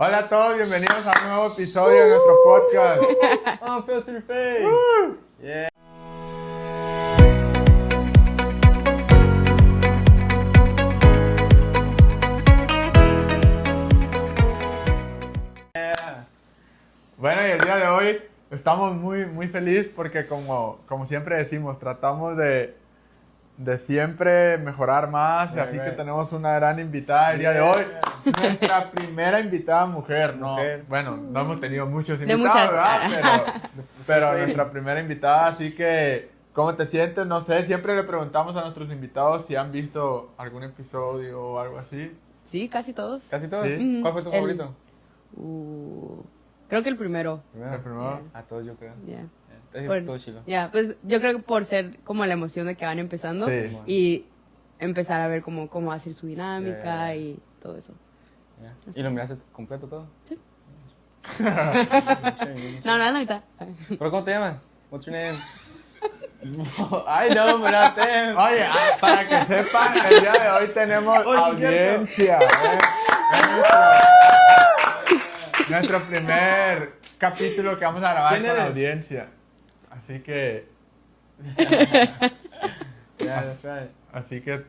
Hola a todos, bienvenidos a un nuevo episodio de nuestro podcast. Oh, filter face. Yeah. Bueno, y el día de hoy estamos muy felices porque como siempre decimos, tratamos de siempre mejorar más, así que tenemos una gran invitada el día de hoy. Nuestra primera invitada mujer, ¿no? Bueno, no hemos tenido muchos invitados, ¿verdad? Pero nuestra primera invitada, así que, ¿cómo te sientes? No sé, siempre le preguntamos a nuestros invitados si han visto algún episodio o algo así. Sí, casi todos. ¿Casi todos? Sí. ¿Cuál fue tu favorito? Creo que el primero. ¿El primero? A todos yo creo. Yeah. Todo chilo. Pues yo creo que por ser como la emoción de que van empezando Sí. y empezar a ver cómo va a ser su dinámica y todo eso. Yeah. ¿Y lo miraste completo todo? Sí. No, No, la mitad. ¿Pero cómo te llamas? What's your name? I know, but not them. Oye, para que sepan, el día de hoy tenemos audiencia. Es nuestro primer capítulo que vamos a grabar ¿Quién con eres? audiencia. Así que, Yeah, that's right.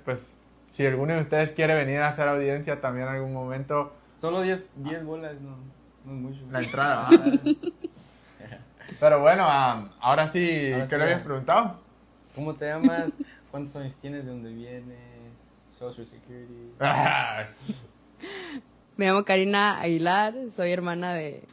pues, si alguno de ustedes quiere venir a hacer audiencia también en algún momento, Solo 10 bolas, no es mucho. la entrada. ¿Ah? Pero bueno, ahora sí, Ahora ¿qué sí, le habías ya. preguntado? ¿Cómo te llamas? ¿Cuántos años tienes? ¿De dónde vienes? Social Security. Me llamo Karina Aguilar, soy hermana de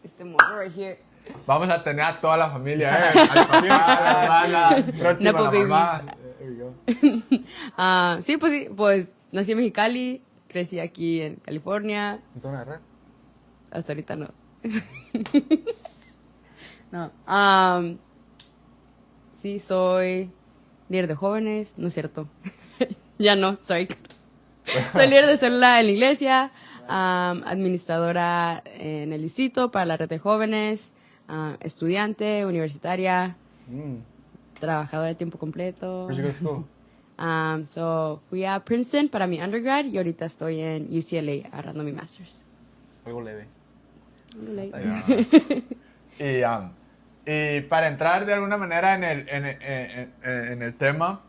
este morro right here. Vamos a tener a toda la familia, al papá, a la hermana, próxima Nepo la mamá. There we go. Sí, pues nací en Mexicali, crecí aquí en California. ¿Me te van a agarrar? Hasta ahorita no. No. Sí, soy líder de jóvenes, no es cierto. Ya no, sorry. Soy líder de célula en la iglesia, administradora en el distrito para la red de jóvenes, estudiante, universitaria, trabajadora de tiempo completo. Where'd you go to school? So fui a Princeton para mi undergrad y ahorita estoy en UCLA agarrando mi master's. Algo leve. Y para entrar de alguna manera en el tema,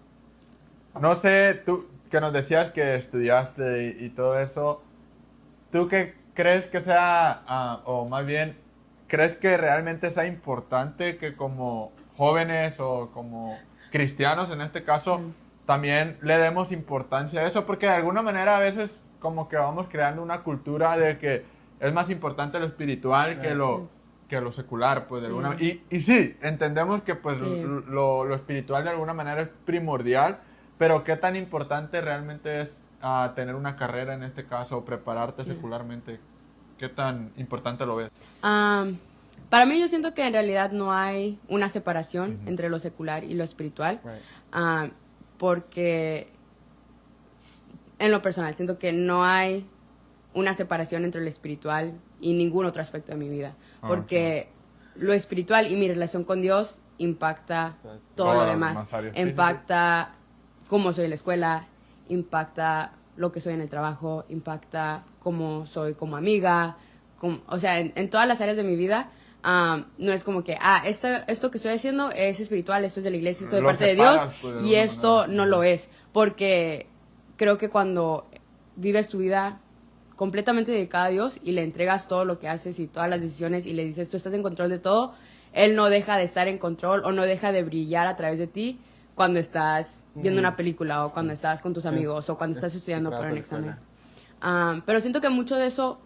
no sé, tú que nos decías que estudiaste y todo eso, ¿tú qué crees que sea, o más bien, crees que realmente sea importante que como jóvenes o como cristianos en este caso, también le demos importancia a eso? Porque de alguna manera a veces como que vamos creando una cultura de que es más importante lo espiritual que lo secular, pues de alguna y sí, entendemos que pues lo espiritual de alguna manera es primordial, pero qué tan importante realmente es tener una carrera en este caso, o prepararte secularmente, qué tan importante lo ves. Para mí yo siento que en realidad no hay una separación entre lo secular y lo espiritual, Right. porque en lo personal siento que no hay una separación entre lo espiritual y ningún otro aspecto de mi vida, porque lo espiritual y mi relación con Dios impacta todo lo demás, impacta cómo soy en la escuela, impacta lo que soy en el trabajo, impacta cómo soy como amiga, o sea, en todas las áreas de mi vida. No es como que, esto que estoy haciendo es espiritual, esto es de la iglesia, esto es de parte de Dios, pues, y esto no lo es, porque creo que cuando vives tu vida completamente dedicada a Dios y le entregas todo lo que haces y todas las decisiones y le dices, tú estás en control de todo, Él no deja de estar en control o no deja de brillar a través de ti cuando estás viendo una película o cuando estás con tus amigos o cuando estás estudiando para un examen. Pero siento que mucho de eso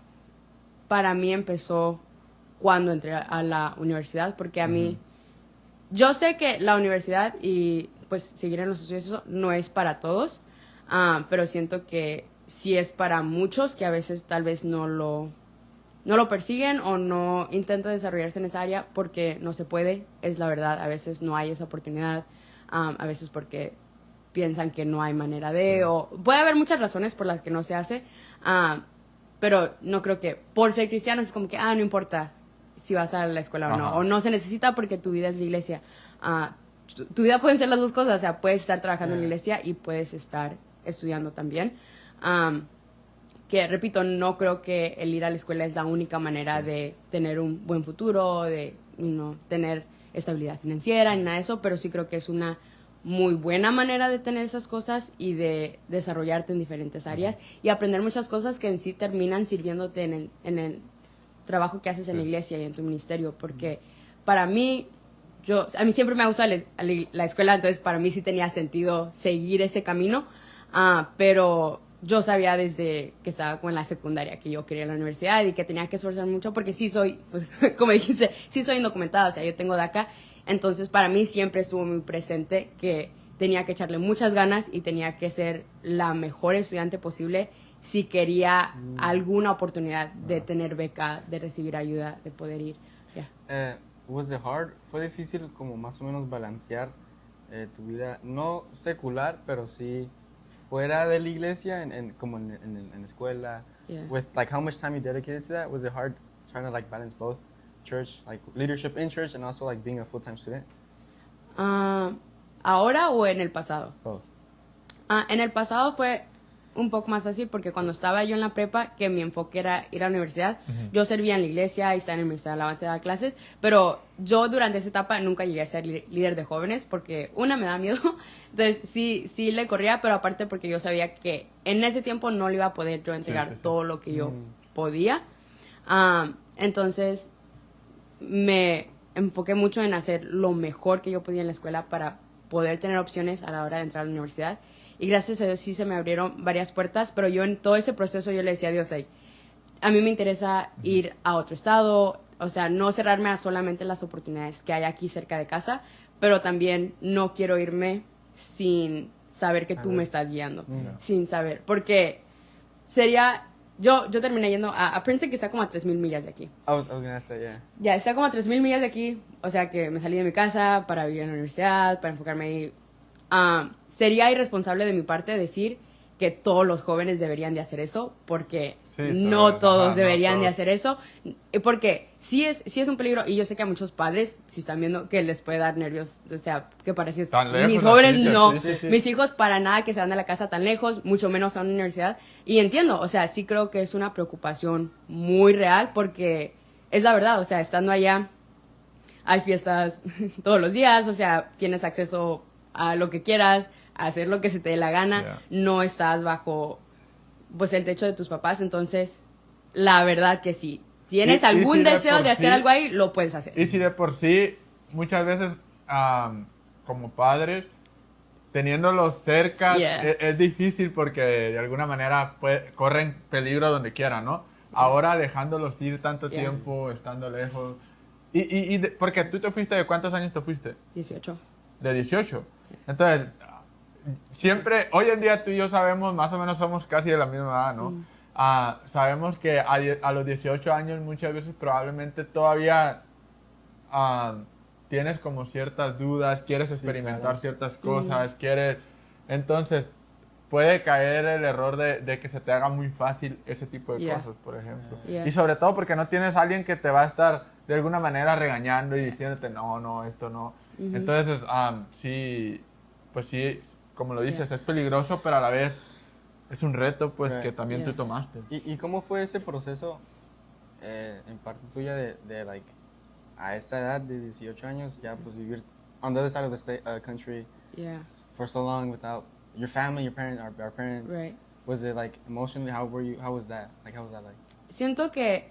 para mí empezó cuando entré a la universidad, porque a mí, yo sé que la universidad y pues seguir en los estudios eso no es para todos, pero siento que sí es para muchos que a veces tal vez no lo persiguen o no intentan desarrollarse en esa área porque no se puede, es la verdad, a veces no hay esa oportunidad, a veces porque piensan que no hay manera de, o puede haber muchas razones por las que no se hace, pero no creo que por ser cristianos es como que, no importa si vas a la escuela o no, o no se necesita porque tu vida es la iglesia. Tu vida pueden ser las dos cosas, o sea, puedes estar trabajando en la iglesia y puedes estar estudiando también. que repito, no creo que el ir a la escuela es la única manera de tener un buen futuro, de tener estabilidad financiera ni nada de eso, pero sí creo que es una muy buena manera de tener esas cosas y de desarrollarte en diferentes áreas y aprender muchas cosas que en sí terminan sirviéndote en el trabajo que haces en la iglesia y en tu ministerio, porque para mí, a mí siempre me ha gustado la escuela, entonces para mí sí tenía sentido seguir ese camino, pero yo sabía desde que estaba como en la secundaria que yo quería ir a la universidad y que tenía que esforzarme mucho porque sí soy, como dijiste, sí soy indocumentada, o sea, yo tengo DACA, entonces para mí siempre estuvo muy presente que tenía que echarle muchas ganas y tenía que ser la mejor estudiante posible si quería alguna oportunidad de tener beca, de recibir ayuda, de poder ir. Yeah. Was it hard? ¿Fue difícil como más o menos balancear tu vida, no secular, pero sí fuera de la iglesia, como en la escuela? Yeah. With like how much time you dedicated to that? Was it hard trying to like balance both church, like leadership in church, and also like being a full-time student? ¿Ahora o en el pasado? Both. En el pasado fue un poco más fácil porque cuando estaba yo en la prepa, que mi enfoque era ir a la universidad, yo servía en la iglesia y estaba en la universidad de alabanza y daba clases, pero yo durante esa etapa nunca llegué a ser líder de jóvenes porque una me da miedo, entonces sí le corría, pero aparte porque yo sabía que en ese tiempo no le iba a poder yo entregar todo lo que yo podía, entonces me enfoqué mucho en hacer lo mejor que yo podía en la escuela para poder tener opciones a la hora de entrar a la universidad. Y gracias a Dios sí se me abrieron varias puertas, pero yo en todo ese proceso yo le decía a Dios, like, a mí me interesa ir a otro estado, o sea, no cerrarme a solamente las oportunidades que hay aquí cerca de casa, pero también no quiero irme sin saber que tú me estás guiando, sin saber, porque sería, yo terminé yendo a Princeton, que está como a 3,000 millas de aquí. I was gonna ask that, yeah. Ya, está como a 3,000 millas de aquí, o sea que me salí de mi casa para vivir en la universidad, para enfocarme ahí. Sería irresponsable de mi parte decir que todos los jóvenes deberían de hacer eso, porque no todos deberían de hacer eso, porque sí es un peligro, y yo sé que a muchos padres, si están viendo, que les puede dar nervios, o sea, que parece mis jóvenes no, mis hijos para nada que se van de la casa tan lejos, mucho menos a una universidad, y entiendo, o sea, sí creo que es una preocupación muy real, porque es la verdad, o sea, estando allá, hay fiestas todos los días, o sea, tienes acceso a lo que quieras, a hacer lo que se te dé la gana, no estás bajo pues el techo de tus papás, entonces la verdad que si tienes algún deseo de hacer algo ahí, lo puedes hacer. Y si de por sí, muchas veces como padres, teniéndolos cerca, es difícil porque de alguna manera corren peligro donde quieran, ¿no? Ahora dejándolos ir tanto tiempo, estando lejos. Porque tú te fuiste, ¿de cuántos años te fuiste? 18. De 18. Entonces, siempre, hoy en día tú y yo sabemos, más o menos somos casi de la misma edad, ¿no? Sabemos que a los 18 años muchas veces probablemente todavía tienes como ciertas dudas, quieres experimentar ciertas cosas, Entonces, puede caer el error de que se te haga muy fácil ese tipo de cosas, por ejemplo. Y sobre todo porque no tienes a alguien que te va a estar de alguna manera regañando y diciéndote, no, esto no. Entonces, sí, pues sí, como lo dices, es peligroso, pero a la vez es un reto, pues, que también tú tomaste. ¿Y cómo fue ese proceso, en parte tuya, de like, a esa edad de 18 años, ya pues vivir on the other side of the country for so long without your family, your parents, our parents? Right. Was it like emotionally, how was that? Like, how was that like? Siento que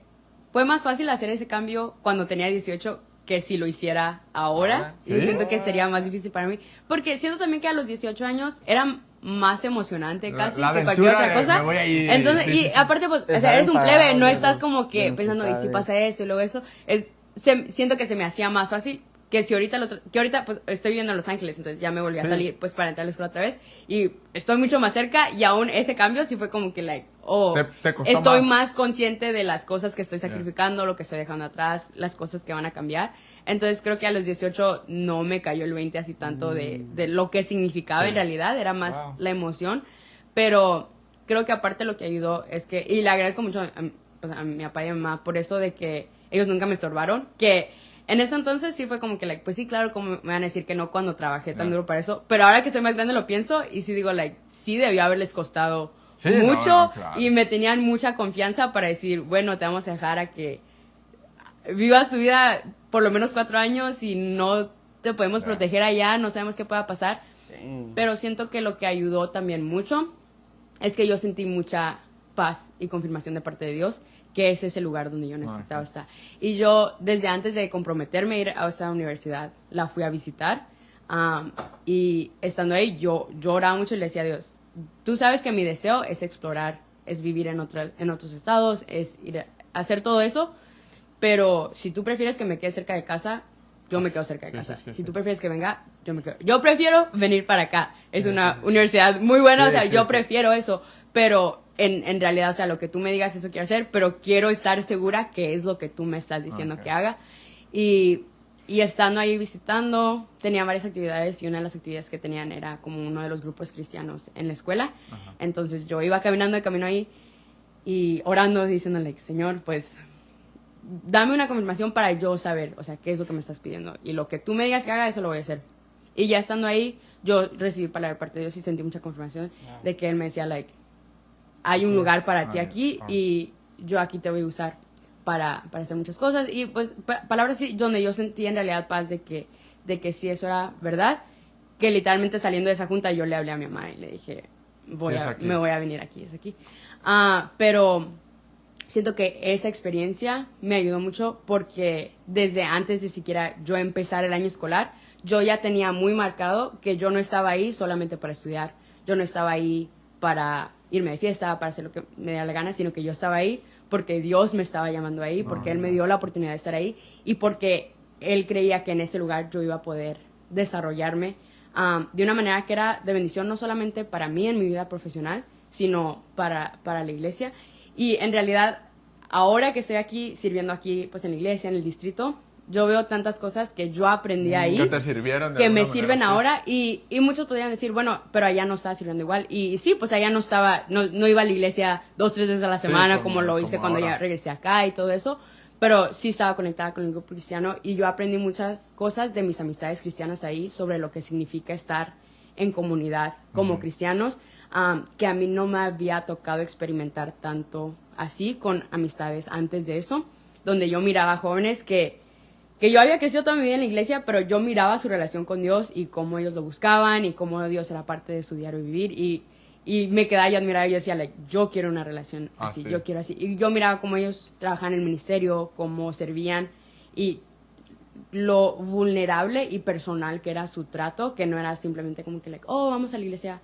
fue más fácil hacer ese cambio cuando tenía 18 que si lo hiciera ahora. ¿Sí? Y siento que sería más difícil para mí. Porque siento también que a los 18 años era más emocionante casi que cualquier otra cosa. Me voy a ir. Entonces, y aparte, pues, o sea, eres un plebe, no estás como que pensando, y si pasa esto y luego eso. Siento que se me hacía más fácil que si ahorita, pues, estoy viviendo en Los Ángeles, entonces ya me volví a salir, pues, para entrar a la escuela otra vez, y estoy mucho más cerca, y aún ese cambio sí fue como que, like, te costó estoy más consciente de las cosas que estoy sacrificando, lo que estoy dejando atrás, las cosas que van a cambiar. Entonces, creo que a los 18 no me cayó el 20 así tanto de lo que significaba en realidad, era más la emoción, pero creo que aparte lo que ayudó es que, y le agradezco mucho a mi papá y a mi mamá por eso de que ellos nunca me estorbaron, que en ese entonces sí fue como que, like, pues sí, claro, como me van a decir que no cuando trabajé tan duro para eso. Pero ahora que soy más grande lo pienso y sí digo, like, sí debió haberles costado Sí, mucho claro. y me tenían mucha confianza para decir, bueno, te vamos a dejar a que vivas tu vida por lo menos 4 años y no te podemos proteger allá, no sabemos qué pueda pasar. Pero siento que lo que ayudó también mucho es que yo sentí mucha paz y confirmación de parte de Dios que ese es el lugar donde yo necesitaba estar. Y yo, desde antes de comprometerme a ir a esa universidad, la fui a visitar. Y estando ahí, yo oraba mucho y le decía a Dios, tú sabes que mi deseo es explorar, es vivir en otros estados, es ir a hacer todo eso. Pero si tú prefieres que me quede cerca de casa, yo me quedo cerca de casa. Si tú prefieres que venga, yo me quedo. Yo prefiero venir para acá. Es una universidad muy buena, o sea, yo prefiero eso. Pero en realidad, o sea, lo que tú me digas, eso quiero hacer, pero quiero estar segura que es lo que tú me estás diciendo que haga. Y estando ahí visitando, tenía varias actividades y una de las actividades que tenían era como uno de los grupos cristianos en la escuela. Entonces yo iba caminando de camino ahí y orando, diciéndole, Señor, pues dame una confirmación para yo saber, o sea, qué es lo que me estás pidiendo. Y lo que tú me digas que haga, eso lo voy a hacer. Y ya estando ahí, yo recibí palabra de parte de Dios y sentí mucha confirmación de que Él me decía, like, hay un lugar para ti aquí y yo aquí te voy a usar para hacer muchas cosas. Y pues, palabras así, donde yo sentí en realidad paz de que sí, eso era verdad. Que literalmente saliendo de esa junta, yo le hablé a mi mamá y le dije, me voy a venir aquí, es aquí. Pero siento que esa experiencia me ayudó mucho porque desde antes de siquiera yo empezar el año escolar, yo ya tenía muy marcado que yo no estaba ahí solamente para estudiar, yo no estaba ahí para irme de fiesta, para hacer lo que me diera la gana, sino que yo estaba ahí porque Dios me estaba llamando ahí, porque Él me dio la oportunidad de estar ahí y porque Él creía que en ese lugar yo iba a poder desarrollarme de una manera que era de bendición no solamente para mí en mi vida profesional, sino para la iglesia. Y en realidad, ahora que estoy aquí, sirviendo aquí, pues en la iglesia, en el distrito, yo veo tantas cosas que yo aprendí ahí, que te sirvieron que me sirven ahora, y muchos podrían decir, bueno, pero allá no estaba sirviendo igual. Y sí, pues allá no estaba, no iba a la iglesia 2-3 veces a la semana, como lo hice cuando ya regresé acá y todo eso, pero sí estaba conectada con el grupo cristiano, y yo aprendí muchas cosas de mis amistades cristianas ahí, sobre lo que significa estar en comunidad como cristianos, que a mí no me había tocado experimentar tanto así con amistades antes de eso, donde yo miraba jóvenes que yo había crecido toda mi vida en la iglesia, pero yo miraba su relación con Dios y cómo ellos lo buscaban y cómo Dios era parte de su diario vivir, y me quedaba y admiraba y yo decía, like, yo quiero una relación así, yo quiero así. Y yo miraba cómo ellos trabajaban en el ministerio, cómo servían y lo vulnerable y personal que era su trato, que no era simplemente como que, like, oh, vamos a la iglesia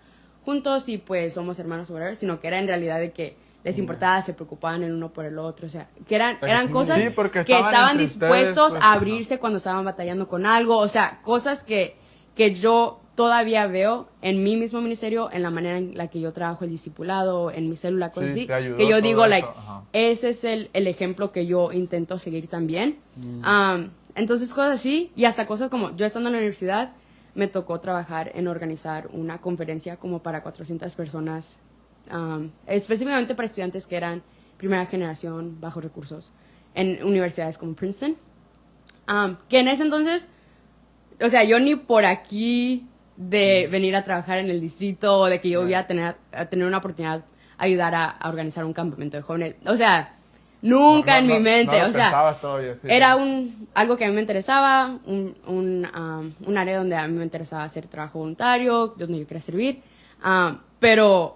juntos y pues somos hermanos o whatever, sino que era en realidad de que les importaba, se preocupaban el uno por el otro, o sea, que eran cosas que estaban dispuestos a abrirse cuando estaban batallando con algo, o sea, cosas que yo todavía veo en mi mismo ministerio, en la manera en la que yo trabajo el discipulado, en mi célula, cosas así, que yo digo, like, ese es el ejemplo que yo intento seguir también. Entonces, cosas así, y hasta cosas como, yo estando en la universidad, me tocó trabajar en organizar una conferencia como para 400 personas, específicamente para estudiantes que eran primera generación, bajos recursos, en universidades como Princeton, que en ese entonces, o sea, yo ni por aquí de venir a trabajar en el distrito o de que yo iba a tener una oportunidad ayudar a organizar un campamento de jóvenes, o sea, nunca en mi mente, o sea, era algo que a mí me interesaba, un área donde a mí me interesaba hacer trabajo voluntario, donde yo quería servir, pero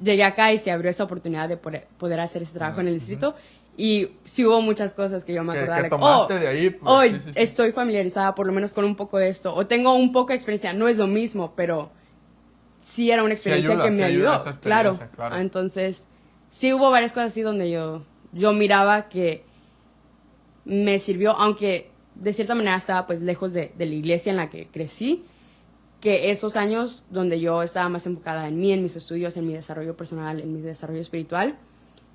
llegué acá y se abrió esa oportunidad de poder hacer ese trabajo en el distrito, y sí hubo muchas cosas que yo me acordaba, like, de ahí, pues, estoy familiarizada por lo menos con un poco de esto, o tengo un poco de experiencia, no es lo mismo, pero sí era una experiencia que me ayudó, claro. Entonces, sí hubo varias cosas así donde yo miraba que me sirvió, aunque de cierta manera estaba pues lejos de la iglesia en la que crecí, que esos años donde yo estaba más enfocada en mí, en mis estudios, en mi desarrollo personal, en mi desarrollo espiritual,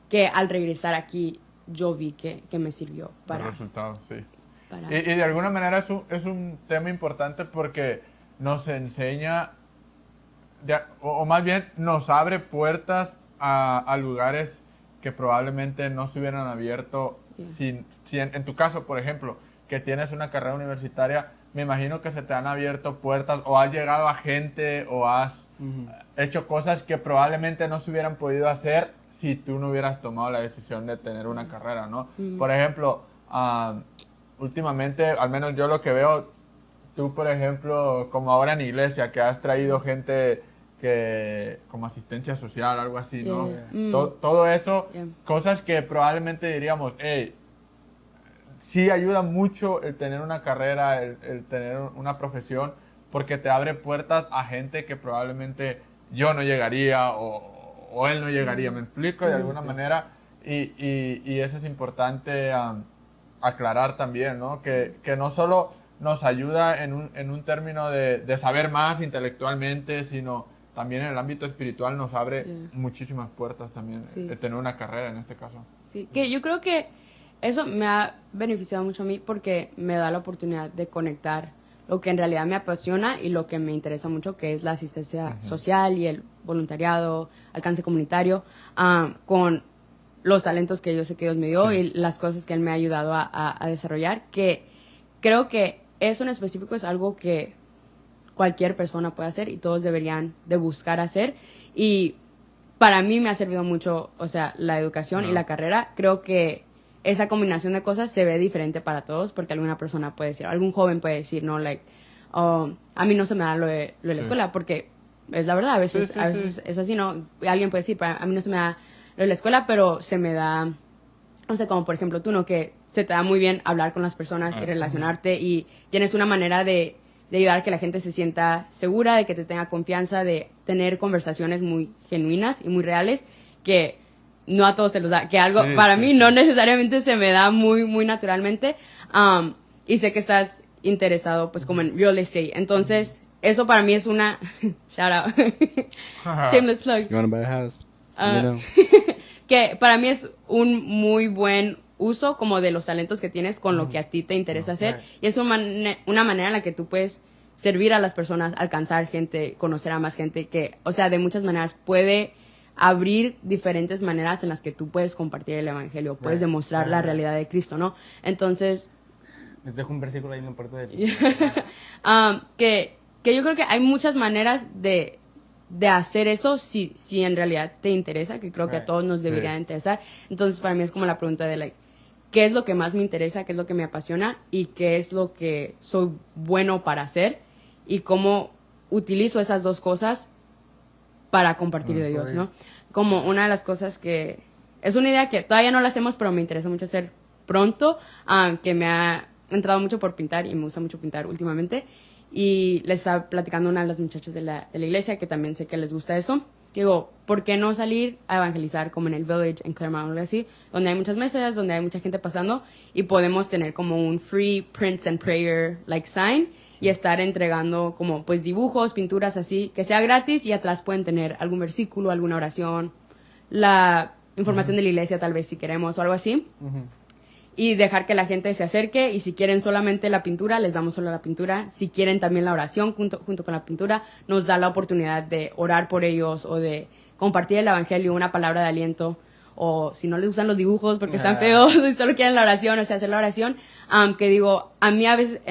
que al regresar aquí yo vi que me sirvió para... El resultado, sí. Y de alguna manera es un tema importante porque nos enseña, o más bien nos abre puertas a lugares que probablemente no se hubieran abierto si en tu caso, por ejemplo, que tienes una carrera universitaria, me imagino que se te han abierto puertas o has llegado a gente o has hecho cosas que probablemente no se hubieran podido hacer si tú no hubieras tomado la decisión de tener una carrera, ¿no? Por ejemplo, últimamente, al menos yo lo que veo, tú, por ejemplo, como ahora en iglesia, que has traído gente que como asistencia social, algo así, ¿no? Todo eso, cosas que probablemente diríamos, hey, sí ayuda mucho el tener una carrera, el tener una profesión, porque te abre puertas a gente que probablemente yo no llegaría o él no llegaría, ¿me explico? De alguna manera, y eso es importante aclarar también, ¿no? Que no solo nos ayuda en un término de saber más intelectualmente, sino también en el ámbito espiritual nos abre muchísimas puertas también, el tener una carrera en este caso. Sí, que yo creo que eso me ha beneficiado mucho a mí porque me da la oportunidad de conectar lo que en realidad me apasiona y lo que me interesa mucho, que es la asistencia social y el voluntariado, alcance comunitario, con los talentos que yo sé que Dios me dio y las cosas que Él me ha ayudado a desarrollar, que creo que eso en específico es algo que cualquier persona puede hacer y todos deberían de buscar hacer. Y para mí me ha servido mucho, o sea, la educación y la carrera. Creo que esa combinación de cosas se ve diferente para todos, porque alguna persona puede decir, algún joven puede decir, no, like, a mí no se me da lo de la escuela, porque es la verdad, a veces es así, ¿no? Alguien puede decir, a mí no se me da lo de la escuela, pero se me da, no sé, como por ejemplo tú, ¿no? Que se te da muy bien hablar con las personas y relacionarte y tienes una manera de ayudar a que la gente se sienta segura, de que te tenga confianza, de tener conversaciones muy genuinas y muy reales, que no a todos se los da, que algo para mí no necesariamente se me da muy, muy naturalmente, y sé que estás interesado pues como en real estate, entonces eso para mí es una, shout out, shameless plug. You wanna buy a house? Que para mí es un muy buen uso como de los talentos que tienes con lo que a ti te interesa hacer, y es una manera en la que tú puedes servir a las personas, alcanzar gente, conocer a más gente, que, o sea, de muchas maneras puede abrir diferentes maneras en las que tú puedes compartir el evangelio, puedes demostrar la realidad de Cristo, ¿no? Entonces, les dejo un versículo ahí en la parte de que yo creo que hay muchas maneras de hacer eso si en realidad te interesa, que creo que a todos nos debería de interesar. Entonces, para mí es como la pregunta de, like, ¿qué es lo que más me interesa? ¿Qué es lo que me apasiona? ¿Y qué es lo que soy bueno para hacer? Y cómo utilizo esas dos cosas para compartir de Dios, ¿no? Como una de las cosas que es una idea que todavía no la hacemos, pero me interesa mucho hacer pronto, que me ha entrado mucho por pintar y me gusta mucho pintar últimamente. Y les estaba platicando a una de las muchachas de la iglesia, que también sé que les gusta eso. Digo, ¿por qué no salir a evangelizar como en el Village, en Claremont, o algo así, donde hay muchas mesas, donde hay mucha gente pasando, y podemos tener como un free prints and prayer like sign y estar entregando como pues dibujos, pinturas así, que sea gratis, y atrás pueden tener algún versículo, alguna oración, la información de la iglesia tal vez si queremos o algo así. Y dejar que la gente se acerque, y si quieren solamente la pintura, les damos solo la pintura. Si quieren también la oración junto con la pintura, nos da la oportunidad de orar por ellos o de compartir el evangelio, una palabra de aliento. O si no les gustan los dibujos porque están feos y solo quieren la oración, o sea, hacer la oración. Que digo, a mí a veces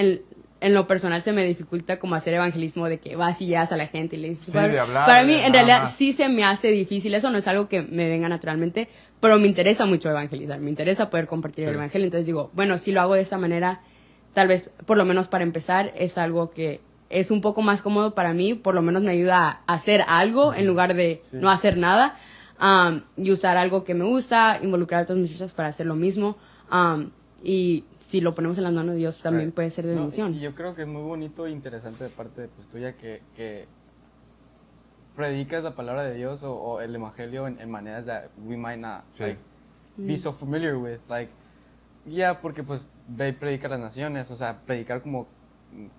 en lo personal se me dificulta como hacer evangelismo, de que vas y llegas a la gente y le dices, para mí en realidad sí se me hace difícil, eso no es algo que me venga naturalmente, pero me interesa mucho evangelizar, me interesa poder compartir el evangelio. Entonces digo, bueno, si lo hago de esta manera, tal vez por lo menos para empezar es algo que es un poco más cómodo para mí, por lo menos me ayuda a hacer algo en lugar de no hacer nada, y usar algo que me gusta, involucrar a otras muchachas para hacer lo mismo, y si lo ponemos en las manos de Dios también puede ser de bendición. Y yo creo que es muy bonito e interesante de parte de pues, tuya que predicas la palabra de Dios o el evangelio en maneras that we might not like, be so familiar with, like, porque pues ve y predica a las naciones, o sea, predicar como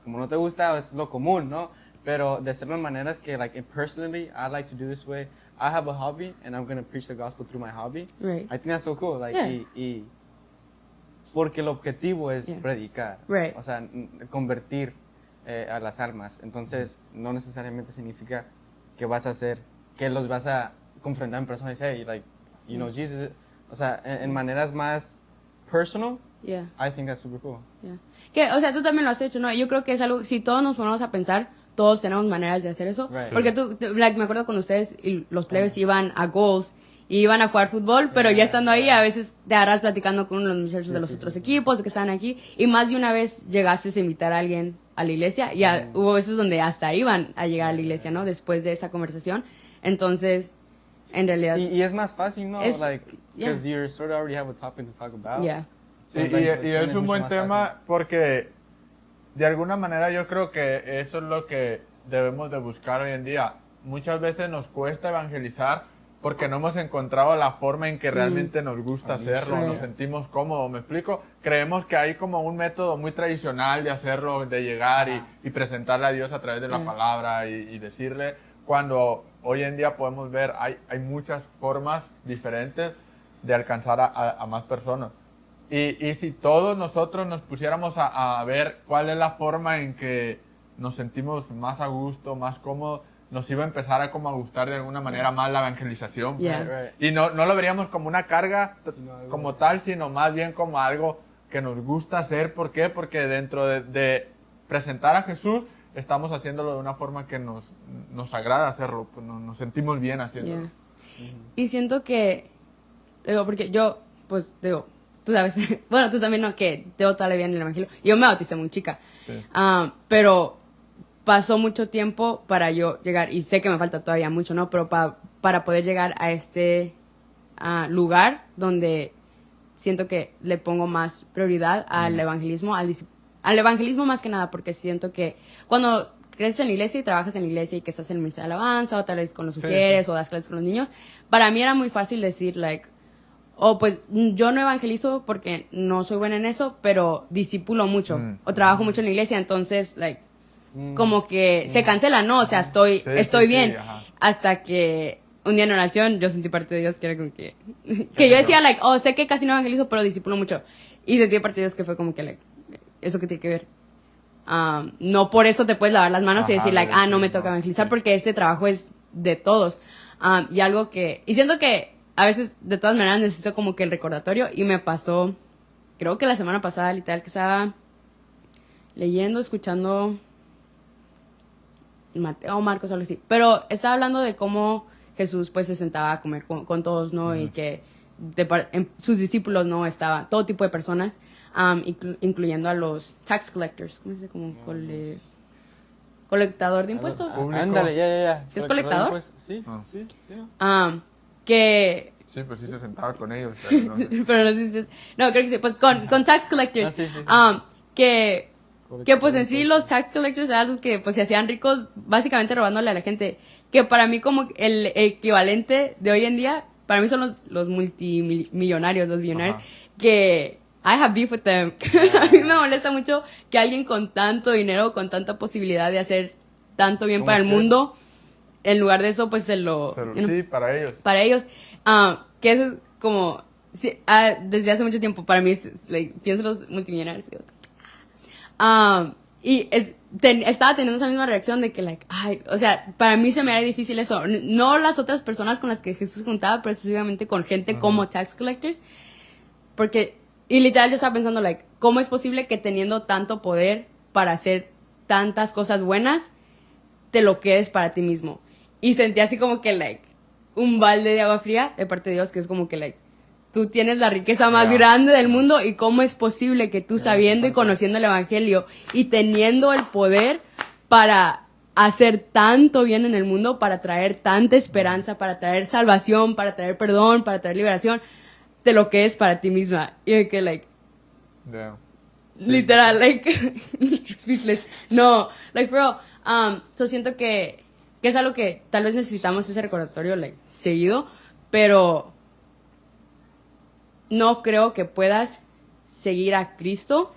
no te gusta es lo común, ¿no? Pero de hacerlo en maneras que, like, personally, I like to do this way. I have a hobby and I'm going to preach the gospel through my hobby. Right. I think that's so cool, like, y porque el objetivo es predicar, o sea, convertir a las almas. Entonces, no necesariamente significa que vas a hacer, que los vas a confrontar en persona y decir, hey, like, you know, Jesus, o sea, en maneras más personal, Yeah. I think that's super cool. Yeah. Que, o sea, tú también lo has hecho, ¿no? Yo creo que es algo, si todos nos ponemos a pensar, todos tenemos maneras de hacer eso. Right. Porque like, me acuerdo cuando ustedes y los plebes iban a goals y iban a jugar fútbol, pero ya estando ahí, a veces te agarras platicando con los muchachos de los otros equipos que estaban aquí, y más de una vez llegaste a invitar a alguien a la iglesia, y hubo veces donde hasta iban a llegar a la iglesia, ¿no? Después de esa conversación. Entonces, en realidad... Y es más fácil, ¿no? Es- Like, yeah. because you sort of already have a topic to talk about. Yeah. So, Y like, y suena es un mucho buen más tema fácil. porque de alguna manera yo creo que eso es lo que debemos de buscar hoy en día. Muchas veces nos cuesta evangelizar porque no hemos encontrado la forma en que realmente nos gusta hacerlo, Right. nos sentimos cómodos, ¿me explico? Creemos que hay como un método muy tradicional de hacerlo, de llegar y presentarle a Dios a través de la palabra y decirle, cuando hoy en día podemos ver, hay muchas formas diferentes de alcanzar a más personas. Y si todos nosotros nos pusiéramos a ver cuál es la forma en que nos sentimos más a gusto, más cómodos, nos iba a empezar a como a gustar de alguna manera más la evangelización. Yeah. Right. Y no lo veríamos como una carga Sino algo- como tal, sino más bien como algo que nos gusta hacer. ¿Por qué? Porque dentro de presentar a Jesús, estamos haciéndolo de una forma que nos agrada hacerlo, pues nos sentimos bien haciéndolo. Yeah. Y siento que, digo, porque yo, pues, digo, tú sabes, bueno, tú también, ¿no? Que tengo toda la vida en el evangelio. Yo me bauticé muy chica. Sí. Pero pasó mucho tiempo para yo llegar, y sé que me falta todavía mucho, ¿no? Pero para poder llegar a este lugar donde siento que le pongo más prioridad al evangelismo, al evangelismo más que nada, porque siento que cuando creces en la iglesia y trabajas en la iglesia y que estás en el ministerio de alabanza, o tal vez con los Sí, sugieres, sí. o das clases con los niños, para mí era muy fácil decir, like, oh, pues yo no evangelizo porque no soy buena en eso, pero discipulo mucho, o trabajo mucho en la iglesia, entonces, like, como que se cancela, ¿no? O sea, estoy Sí, bien. ajá. Hasta que un día en oración yo sentí parte de Dios que era como que... que yo decía, like, oh, sé que casi no evangelizo, pero discipulo mucho. Y sentí parte de Dios que fue como que, like, ¿eso qué tiene que ver? No por eso te puedes lavar las manos y Ajá, decir, like, no me toca no, evangelizar, sí. porque este trabajo es de todos. Y algo que... Y siento que a veces, de todas maneras, necesito como que el recordatorio. Y me pasó, creo que la semana pasada, literal, que estaba leyendo, escuchando... Mateo o Marcos o algo así, pero estaba hablando de cómo Jesús pues se sentaba a comer con todos, ¿no? Y que sus discípulos, ¿no? Estaba todo tipo de personas, incluyendo a los tax collectors, ¿cómo se dice? Como colectador de impuestos. Público. Ándale, ya. ¿Sí es colectador? Pues, sí, Ah. sí. Que Sí, pues sí se sentaba con ellos. Pero no sé. pero no sé si no, creo que sí, pues con tax collectors, Sí. que pues en sí los tax collectors eran los que pues se hacían ricos básicamente robándole a la gente, que para mí como el equivalente de hoy en día, para mí son los multimillonarios, los billonarios, Ajá. que I have beef with them. A mí me molesta mucho que alguien con tanto dinero, con tanta posibilidad de hacer tanto bien So para el much good. mundo, en lugar de eso pues se lo... Pero you know, sí, para ellos. para ellos, que eso es como, sí, desde hace mucho tiempo, para mí, like, pienso en los multimillonarios, y digo, estaba teniendo esa misma reacción de que, like, ay, o sea, para mí se me era difícil eso, no las otras personas con las que Jesús juntaba, pero específicamente con gente como tax collectors, porque, y literal yo estaba pensando, like, ¿cómo es posible que teniendo tanto poder para hacer tantas cosas buenas, te lo quedes para ti mismo? Y sentí así como que, like, un balde de agua fría de parte de Dios, que es como que, like, tú tienes la riqueza más Yeah. grande del mundo, y cómo es posible que tú, sabiendo y conociendo el evangelio y teniendo el poder para hacer tanto bien en el mundo, para traer tanta esperanza, para traer salvación, para traer perdón, para traer liberación, te lo que es para ti misma. Y de que, like, Yeah. literal, like, speechless. No, like, bro, so siento que es algo que tal vez necesitamos ese recordatorio, like, seguido, pero no creo que puedas seguir a Cristo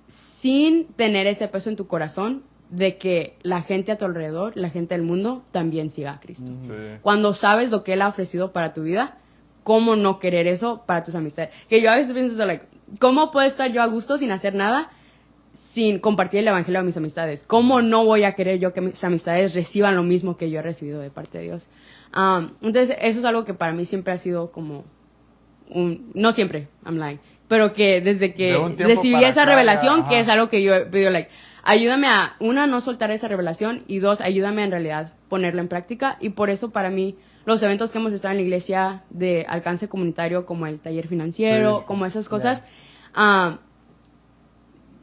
sin tener ese peso en tu corazón de que la gente a tu alrededor, la gente del mundo, también siga a Cristo. Sí. Cuando sabes lo que Él ha ofrecido para tu vida, ¿cómo no querer eso para tus amistades? Que yo a veces pienso eso, like, ¿cómo puedo estar yo a gusto sin hacer nada, sin compartir el evangelio a mis amistades? ¿Cómo no voy a querer yo que mis amistades reciban lo mismo que yo he recibido de parte de Dios? Entonces, eso es algo que para mí siempre ha sido como no siempre, I'm lying, pero que desde que De un tiempo recibí para esa acá, revelación, ajá. que es algo que yo he pedido, like, ayúdame a, una, no soltar esa revelación, y dos, ayúdame en realidad ponerla en práctica. Y por eso para mí los eventos que hemos estado en la iglesia de alcance comunitario, como el taller financiero, Sí. como esas cosas,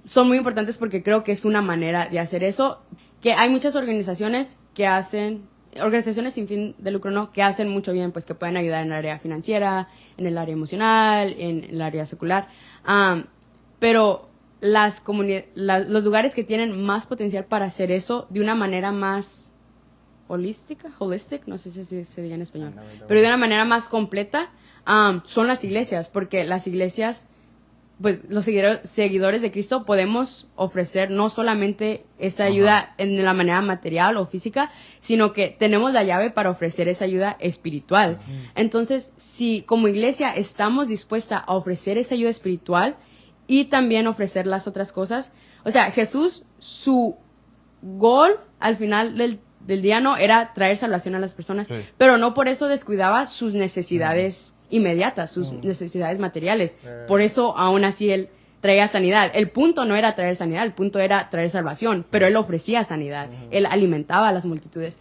son muy importantes porque creo que es una manera de hacer eso. Que hay muchas organizaciones que hacen, organizaciones sin fin de lucro, ¿no? Que hacen mucho bien, pues que pueden ayudar en el área financiera, en el área emocional, en el área secular. Pero los lugares que tienen más potencial para hacer eso de una manera más holistic, no sé si se diga en español, pero de una manera más completa, son las iglesias, porque las iglesias, pues los seguidores de Cristo podemos ofrecer no solamente esa ayuda en la manera material o física, sino que tenemos la llave para ofrecer esa ayuda espiritual. Entonces, si como iglesia estamos dispuestas a ofrecer esa ayuda espiritual y también ofrecer las otras cosas, o sea, Jesús, su goal al final del día no era traer salvación a las personas, pero no por eso descuidaba sus necesidades inmediatas, sus necesidades materiales. Por eso aún así él traía sanidad. El punto no era traer sanidad, el punto era traer salvación, pero él ofrecía sanidad, él alimentaba a las multitudes,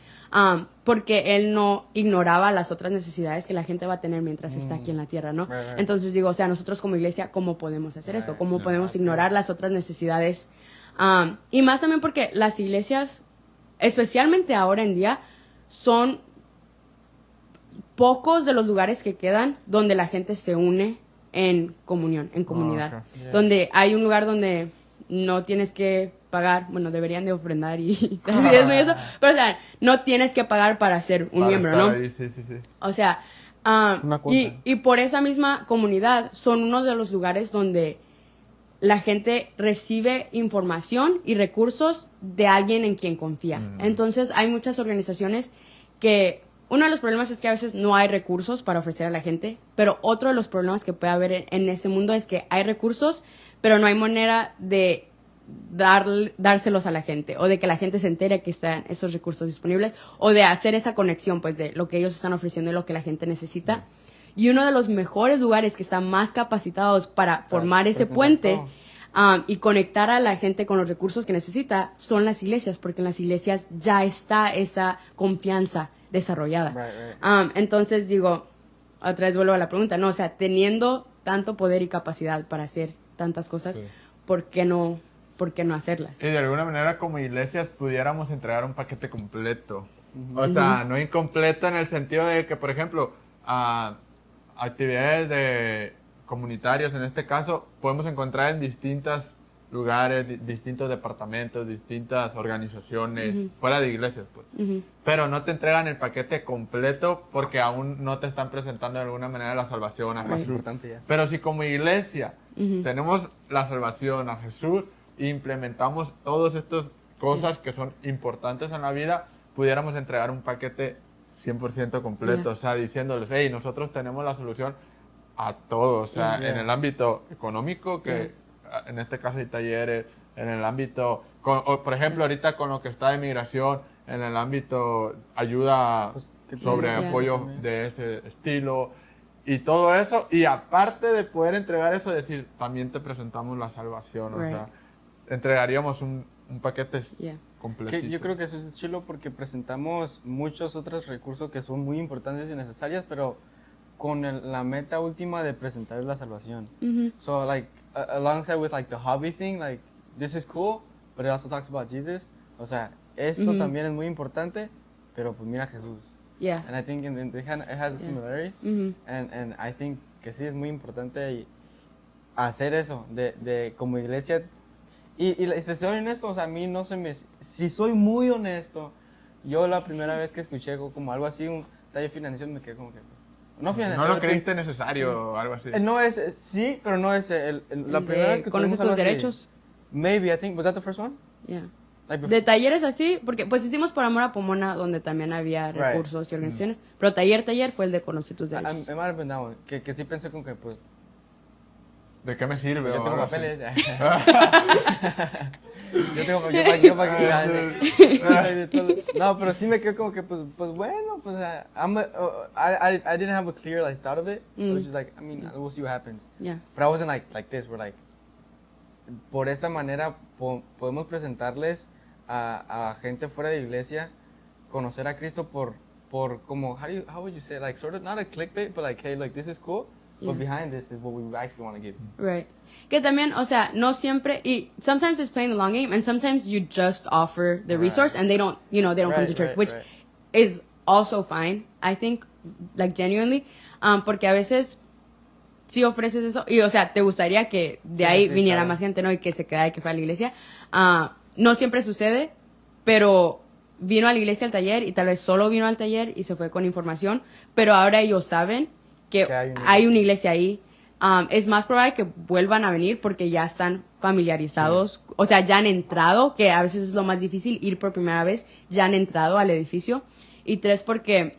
porque él no ignoraba las otras necesidades que la gente va a tener mientras está aquí en la tierra, ¿no? Entonces digo, o sea, nosotros como iglesia, ¿cómo podemos hacer eso? ¿Cómo podemos ignorar las otras necesidades? Y más también porque las iglesias, especialmente ahora en día, son pocos de los lugares que quedan donde la gente se une en comunión, en comunidad. Donde hay un lugar donde no tienes que pagar, bueno, deberían de ofrendar y eso, pero o sea, no tienes que pagar para ser un miembro, ¿no? Ahí, sí. O sea, y por esa misma comunidad son uno de los lugares donde la gente recibe información y recursos de alguien en quien confía. Entonces hay muchas organizaciones que uno de los problemas es que a veces no hay recursos para ofrecer a la gente, pero otro de los problemas que puede haber en este mundo es que hay recursos, pero no hay manera de dárselos a la gente, o de que la gente se entere que están esos recursos disponibles, o de hacer esa conexión, pues, de lo que ellos están ofreciendo y lo que la gente necesita. Y uno de los mejores lugares que están más capacitados para formar ese puente y conectar a la gente con los recursos que necesita son las iglesias, porque en las iglesias ya está esa confianza desarrollada. Entonces digo, otra vez vuelvo a la pregunta, ¿no? O sea, teniendo tanto poder y capacidad para hacer tantas cosas, ¿por qué no hacerlas? Y de alguna manera como iglesias pudiéramos entregar un paquete completo. O sea, no incompleto en el sentido de que, por ejemplo, actividades de comunitarias en este caso, podemos encontrar en distintos lugares, distintos departamentos, distintas organizaciones, fuera de iglesias, pues. Pero no te entregan el paquete completo porque aún no te están presentando de alguna manera la salvación a Jesús. Pero si como iglesia tenemos la salvación a Jesús e implementamos todas estas cosas que son importantes en la vida, pudiéramos entregar un paquete 100% completo, o sea, diciéndoles, hey, nosotros tenemos la solución a todo, o sea, en el ámbito económico, que en este caso hay talleres, en el ámbito, por ejemplo, ahorita con lo que está de migración, en el ámbito ayuda sobre apoyo de ese estilo y todo eso, y aparte de poder entregar eso, decir, también te presentamos la salvación, o sea, entregaríamos un paquete completito. Yo creo que eso es chilo porque presentamos muchos otros recursos que son muy importantes y necesarios, pero con la meta última de presentar la salvación. So like alongside with like the hobby thing, like this is cool, but it also talks about Jesus. O sea, esto también es muy importante, pero pues mira a Jesús. And I think it has a similarity. And I think que sí es muy importante hacer eso de como iglesia. Y si soy honesto, o sea, a mí no se me... Si soy muy honesto, yo la primera vez que escuché como algo así, un taller financiero, me quedé como que... No lo creíste necesario o algo así. No es... Sí, pero no es... la primera vez que ¿conoces tus derechos? Maybe, I think... Was that the first one? Yeah. De talleres así, porque pues hicimos por Amor a Pomona, donde también había recursos y organizaciones, pero taller fue el de Conoce tus derechos. Me might have been that one, que sí pensé con que pues... ¿De qué me sirve? Yo tengo papeles. yo para No, pero sí me quedo como que, pues bueno, pues I didn't have a clear like thought of it. I was just like, I mean, we'll see what happens. Yeah. But I wasn't like this. We're like, por esta manera podemos presentarles a gente fuera de iglesia, conocer a Cristo por como, how would you say, like sort of not a clickbait, but like, hey, like this is cool. But behind this is what we actually want to give. Right. Que también, o sea, no siempre, y sometimes it's playing the long game, and sometimes you just offer the resource and they don't, they don't come to church, which is also fine, I think, like genuinely, porque a veces sí ofreces eso, y o sea, te gustaría que de ahí viniera más gente, ¿no? Y que se quedara y que fuera a la iglesia. No siempre sucede, pero vino a la iglesia al taller y tal vez solo vino al taller y se fue con información, pero ahora ellos saben que hay una iglesia ahí. Es más probable que vuelvan a venir porque ya están familiarizados, o sea, ya han entrado, que a veces es lo más difícil, ir por primera vez, ya han entrado al edificio. Y 3, porque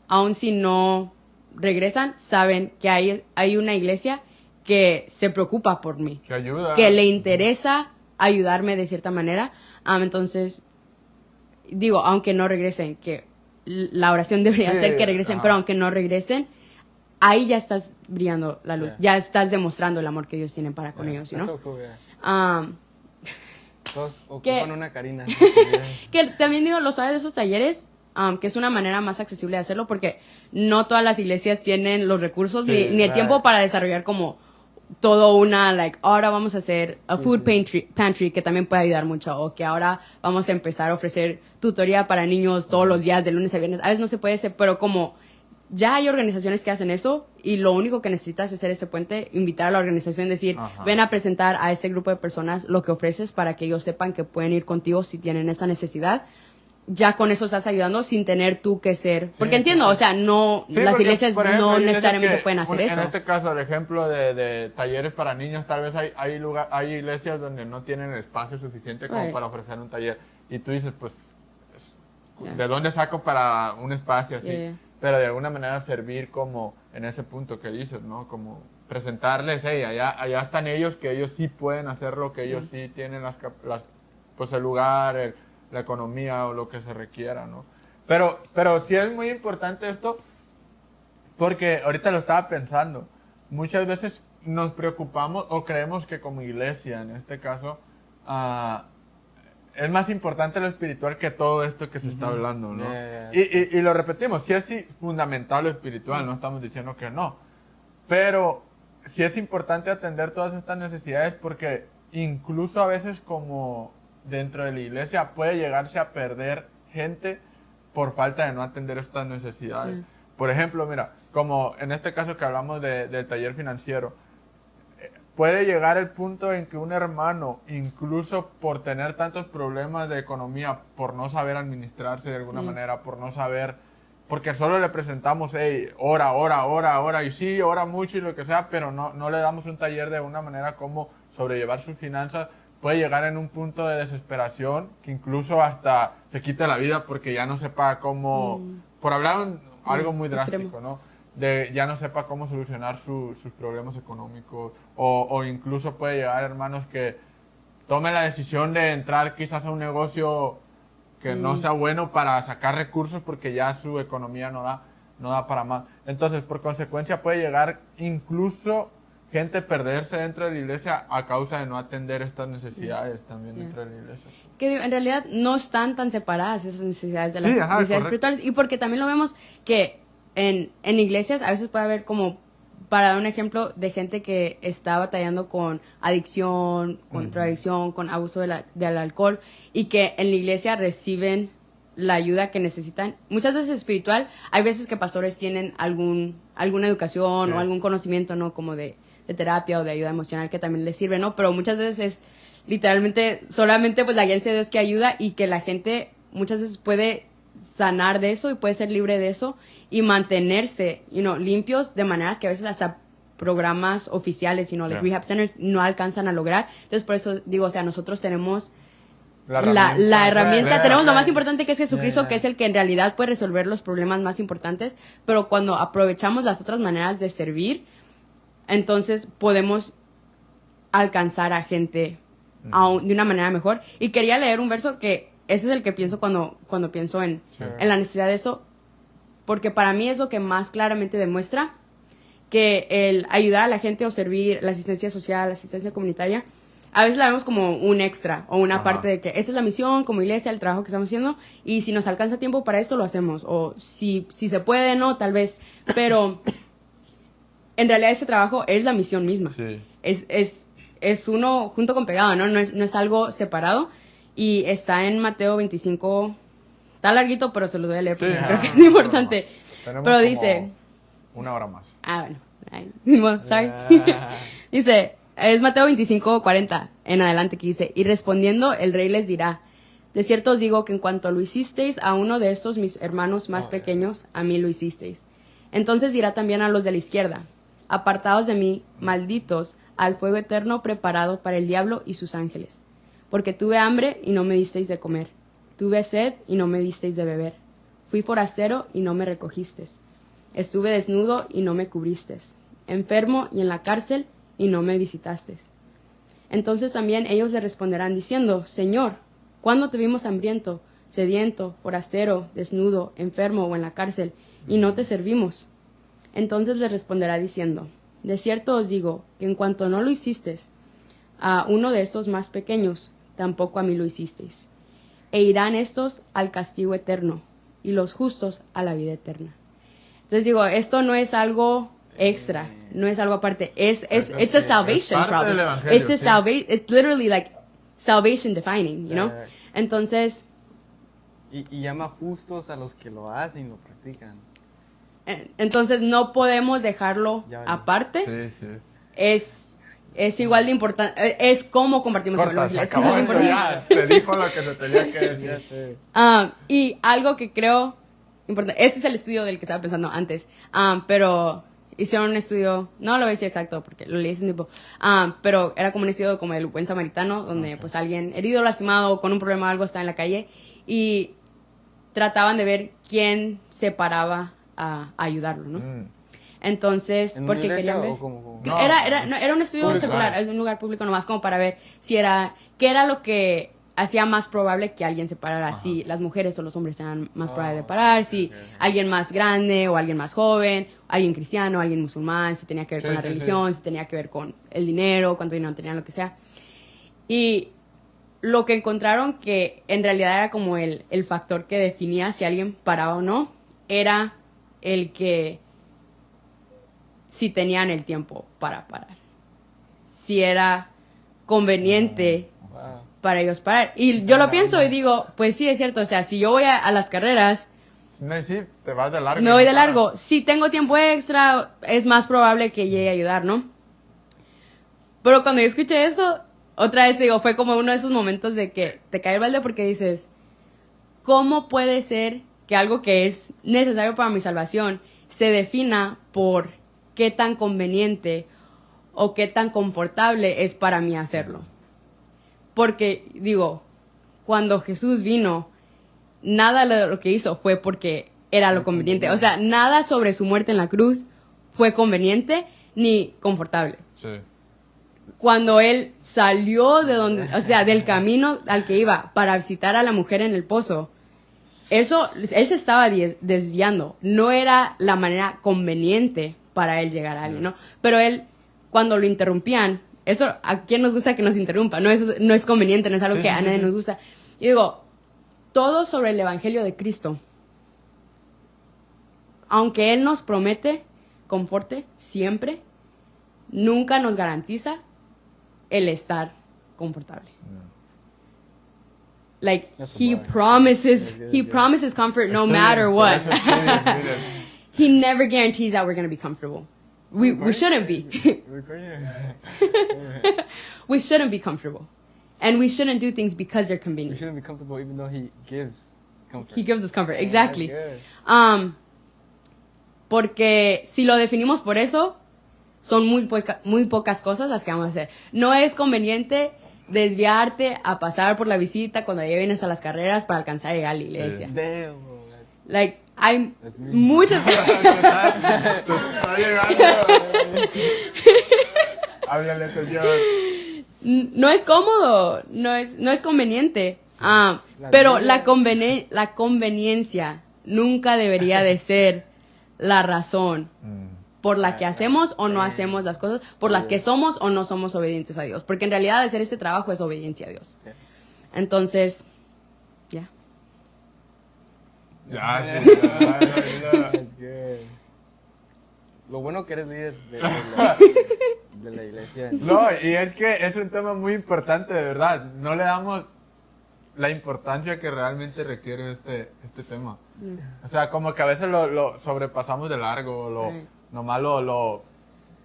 aun si no regresan, saben que hay una iglesia que se preocupa por mí, que ayuda, que le interesa ayudarme de cierta manera. Entonces, digo, aunque no regresen, que la oración debería ser que regresen, pero aunque no regresen, ahí ya estás brillando la luz, ya estás demostrando el amor que Dios tiene para con ellos, ¿no? So cool, todos ocupan una Karina. Que también digo, los de esos talleres, que es una manera más accesible de hacerlo, porque no todas las iglesias tienen los recursos ni el tiempo para desarrollar como todo ahora vamos a hacer a food pantry, que también puede ayudar mucho, o que ahora vamos a empezar a ofrecer tutoría para niños todos los días de lunes a viernes. A veces no se puede hacer, pero como ya hay organizaciones que hacen eso y lo único que necesitas es hacer ese puente, invitar a la organización, decir, ven a presentar a ese grupo de personas lo que ofreces para que ellos sepan que pueden ir contigo si tienen esa necesidad. Ya con eso estás ayudando sin tener tú que ser, porque entiendo, o sea, no, las iglesias ejemplo, no necesariamente pueden hacer eso. En este caso, el ejemplo de talleres para niños, tal vez hay iglesias donde no tienen el espacio suficiente como para ofrecer un taller, y tú dices, pues, ¿de dónde saco para un espacio así? Pero de alguna manera servir como en ese punto que dices, ¿no? Como presentarles, hey, allá están ellos, que ellos sí pueden hacerlo, que ellos sí tienen pues el lugar, la economía o lo que se requiera, ¿no? Pero sí es muy importante esto, porque ahorita lo estaba pensando, muchas veces nos preocupamos o creemos que como iglesia, en este caso, es más importante lo espiritual que todo esto que se está hablando, ¿no? Y lo repetimos, sí es fundamental lo espiritual, no estamos diciendo que no, pero sí es importante atender todas estas necesidades, porque incluso a veces como dentro de la iglesia puede llegarse a perder gente por falta de no atender estas necesidades. Por ejemplo, mira, como en este caso que hablamos del taller financiero, puede llegar el punto en que un hermano, incluso por tener tantos problemas de economía, por no saber administrarse de alguna manera, por no saber, porque solo le presentamos, hey, ora, y sí, ora mucho y lo que sea, pero no le damos un taller de una manera como sobrellevar sus finanzas, puede llegar en un punto de desesperación que incluso hasta se quita la vida porque ya no sepa cómo, por hablar algo muy drástico, ¿no? Ya no sepa cómo solucionar sus problemas económicos, o incluso puede llegar hermanos que tomen la decisión de entrar quizás a un negocio que no sea bueno para sacar recursos porque ya su economía no da para más. Entonces, por consecuencia, puede llegar incluso gente perderse dentro de la iglesia a causa de no atender estas necesidades también dentro de la iglesia. Que en realidad no están tan separadas esas necesidades de las necesidades espirituales, y porque también lo vemos que en iglesias a veces puede haber, como para dar un ejemplo, de gente que está batallando con adicción, con drogadicción, con abuso del alcohol, y que en la iglesia reciben la ayuda que necesitan, muchas veces espiritual. Hay veces que pastores tienen alguna educación o algún conocimiento, ¿no? Como de terapia o de ayuda emocional que también les sirve, ¿no? Pero muchas veces es literalmente solamente pues la gracia de Dios que ayuda, y que la gente muchas veces puede sanar de eso y puede ser libre de eso y mantenerse, limpios, de maneras que a veces hasta programas oficiales, like rehab centers, no alcanzan a lograr. Entonces, por eso digo, o sea, nosotros tenemos la herramienta, tenemos lo más importante, que es Jesucristo, que es el que en realidad puede resolver los problemas más importantes, pero cuando aprovechamos las otras maneras de servir, entonces podemos alcanzar a gente de una manera mejor. Y quería leer un verso que ese es el que pienso cuando pienso en la necesidad de eso, porque para mí es lo que más claramente demuestra que el ayudar a la gente o servir, la asistencia social, la asistencia comunitaria, a veces la vemos como un extra o una parte de que esa es la misión como iglesia, el trabajo que estamos haciendo, y si nos alcanza tiempo para esto lo hacemos, o si se puede, no, tal vez, pero en realidad ese trabajo es la misión misma. Sí. Es uno junto con pegado, ¿no? No es algo separado, y está en Mateo 25, está larguito, pero se lo voy a leer porque creo que es importante. Pero dice... Una hora más. Bueno. Sorry. Dice... Es Mateo 25, 40 en adelante que dice, y respondiendo el rey les dirá, de cierto os digo que en cuanto lo hicisteis a uno de estos mis hermanos más pequeños, a mí lo hicisteis. Entonces dirá también a los de la izquierda, apartaos de mí, malditos, al fuego eterno preparado para el diablo y sus ángeles. Porque tuve hambre y no me disteis de comer, tuve sed y no me disteis de beber, fui forastero y no me recogisteis, estuve desnudo y no me cubristeis, enfermo y en la cárcel y no me visitaste. Entonces también ellos le responderán diciendo, Señor, ¿cuándo te vimos hambriento, sediento, forastero, desnudo, enfermo o en la cárcel, y no te servimos? Entonces le responderá diciendo, de cierto os digo, que en cuanto no lo hicisteis a uno de estos más pequeños, tampoco a mí lo hicisteis. E irán estos al castigo eterno, y los justos a la vida eterna. Entonces digo, esto no es algo extra, no es algo aparte, it's a salvation problem. It's literally like salvation defining, you know? Entonces, y llama justos a los que lo hacen y lo practican. Entonces no podemos dejarlo aparte. Es igual de importante, es como compartimos el evangelio. Es igual de importante. Te dijo lo que se tenía que decir. Y algo que creo importante, ese es el estudio del que estaba pensando antes, pero hicieron un estudio, no lo voy a decir exacto porque lo leí hace tiempo, pero era como un estudio como el buen samaritano, donde pues alguien herido, lastimado, con un problema o algo está en la calle, y trataban de ver quién se paraba a ayudarlo, ¿no? Entonces, ¿en porque querían ver... No. Era un estudio secular, es un lugar público nomás como para ver si qué era lo que hacía más probable que alguien se parara, si las mujeres o los hombres eran más probables de parar, si alguien más grande o alguien más joven, alguien cristiano, alguien musulmán, si tenía que ver con la religión, si tenía que ver con el dinero, cuánto dinero tenían, lo que sea. Y lo que encontraron que en realidad era como el factor que definía si alguien paraba o no, era el que si tenían el tiempo para parar, si era conveniente para ellos parar. Y yo lo pienso y digo, pues sí, es cierto, o sea, si yo voy a las carreras, sí, te vas de largo. me voy de largo. Si tengo tiempo extra, es más probable que llegue a ayudar, ¿no? Pero cuando yo escuché eso, otra vez digo, fue como uno de esos momentos de que te cae el balde porque dices, ¿cómo puede ser que algo que es necesario para mi salvación se defina por qué tan conveniente o qué tan confortable es para mí hacerlo? Porque, digo, cuando Jesús vino, nada de lo que hizo fue porque era lo conveniente. O sea, nada sobre su muerte en la cruz fue conveniente ni confortable. Sí. Cuando él salió de donde, o sea, del camino al que iba para visitar a la mujer en el pozo, él se estaba desviando. No era la manera conveniente para él llegar a alguien, ¿no? Pero él, cuando lo interrumpían, eso, ¿a quién nos gusta que nos interrumpa? No es conveniente, no es algo que a nadie nos gusta. Y digo, todo sobre el evangelio de Cristo, aunque Él nos promete conforte siempre, nunca nos garantiza el estar confortable. Like, He promises comfort no matter what. He never guarantees that we're going to be comfortable. We shouldn't be. We shouldn't be comfortable. And we shouldn't do things because they're convenient. We shouldn't be comfortable even though He gives comfort. He gives us comfort, exactly. Porque si lo definimos por eso, son muy pocas cosas las que vamos a hacer. No es conveniente desviarte a pasar por la visita cuando ya vienes a las carreras para alcanzar a llegar a la iglesia. Damn, like, hay muchas cosas. Está llegando. Háblale, Señor. no es cómodo, no es conveniente. Pero la conveniencia nunca debería de ser la razón por la que hacemos o no hacemos las cosas, por las que somos o no somos obedientes a Dios. Porque en realidad hacer este trabajo es obediencia a Dios. Entonces, ya. Es que lo bueno que eres líder de la iglesia. No, y es que es un tema muy importante, de verdad. No le damos la importancia que realmente requiere este tema. O sea, como que a veces lo sobrepasamos de largo, nomás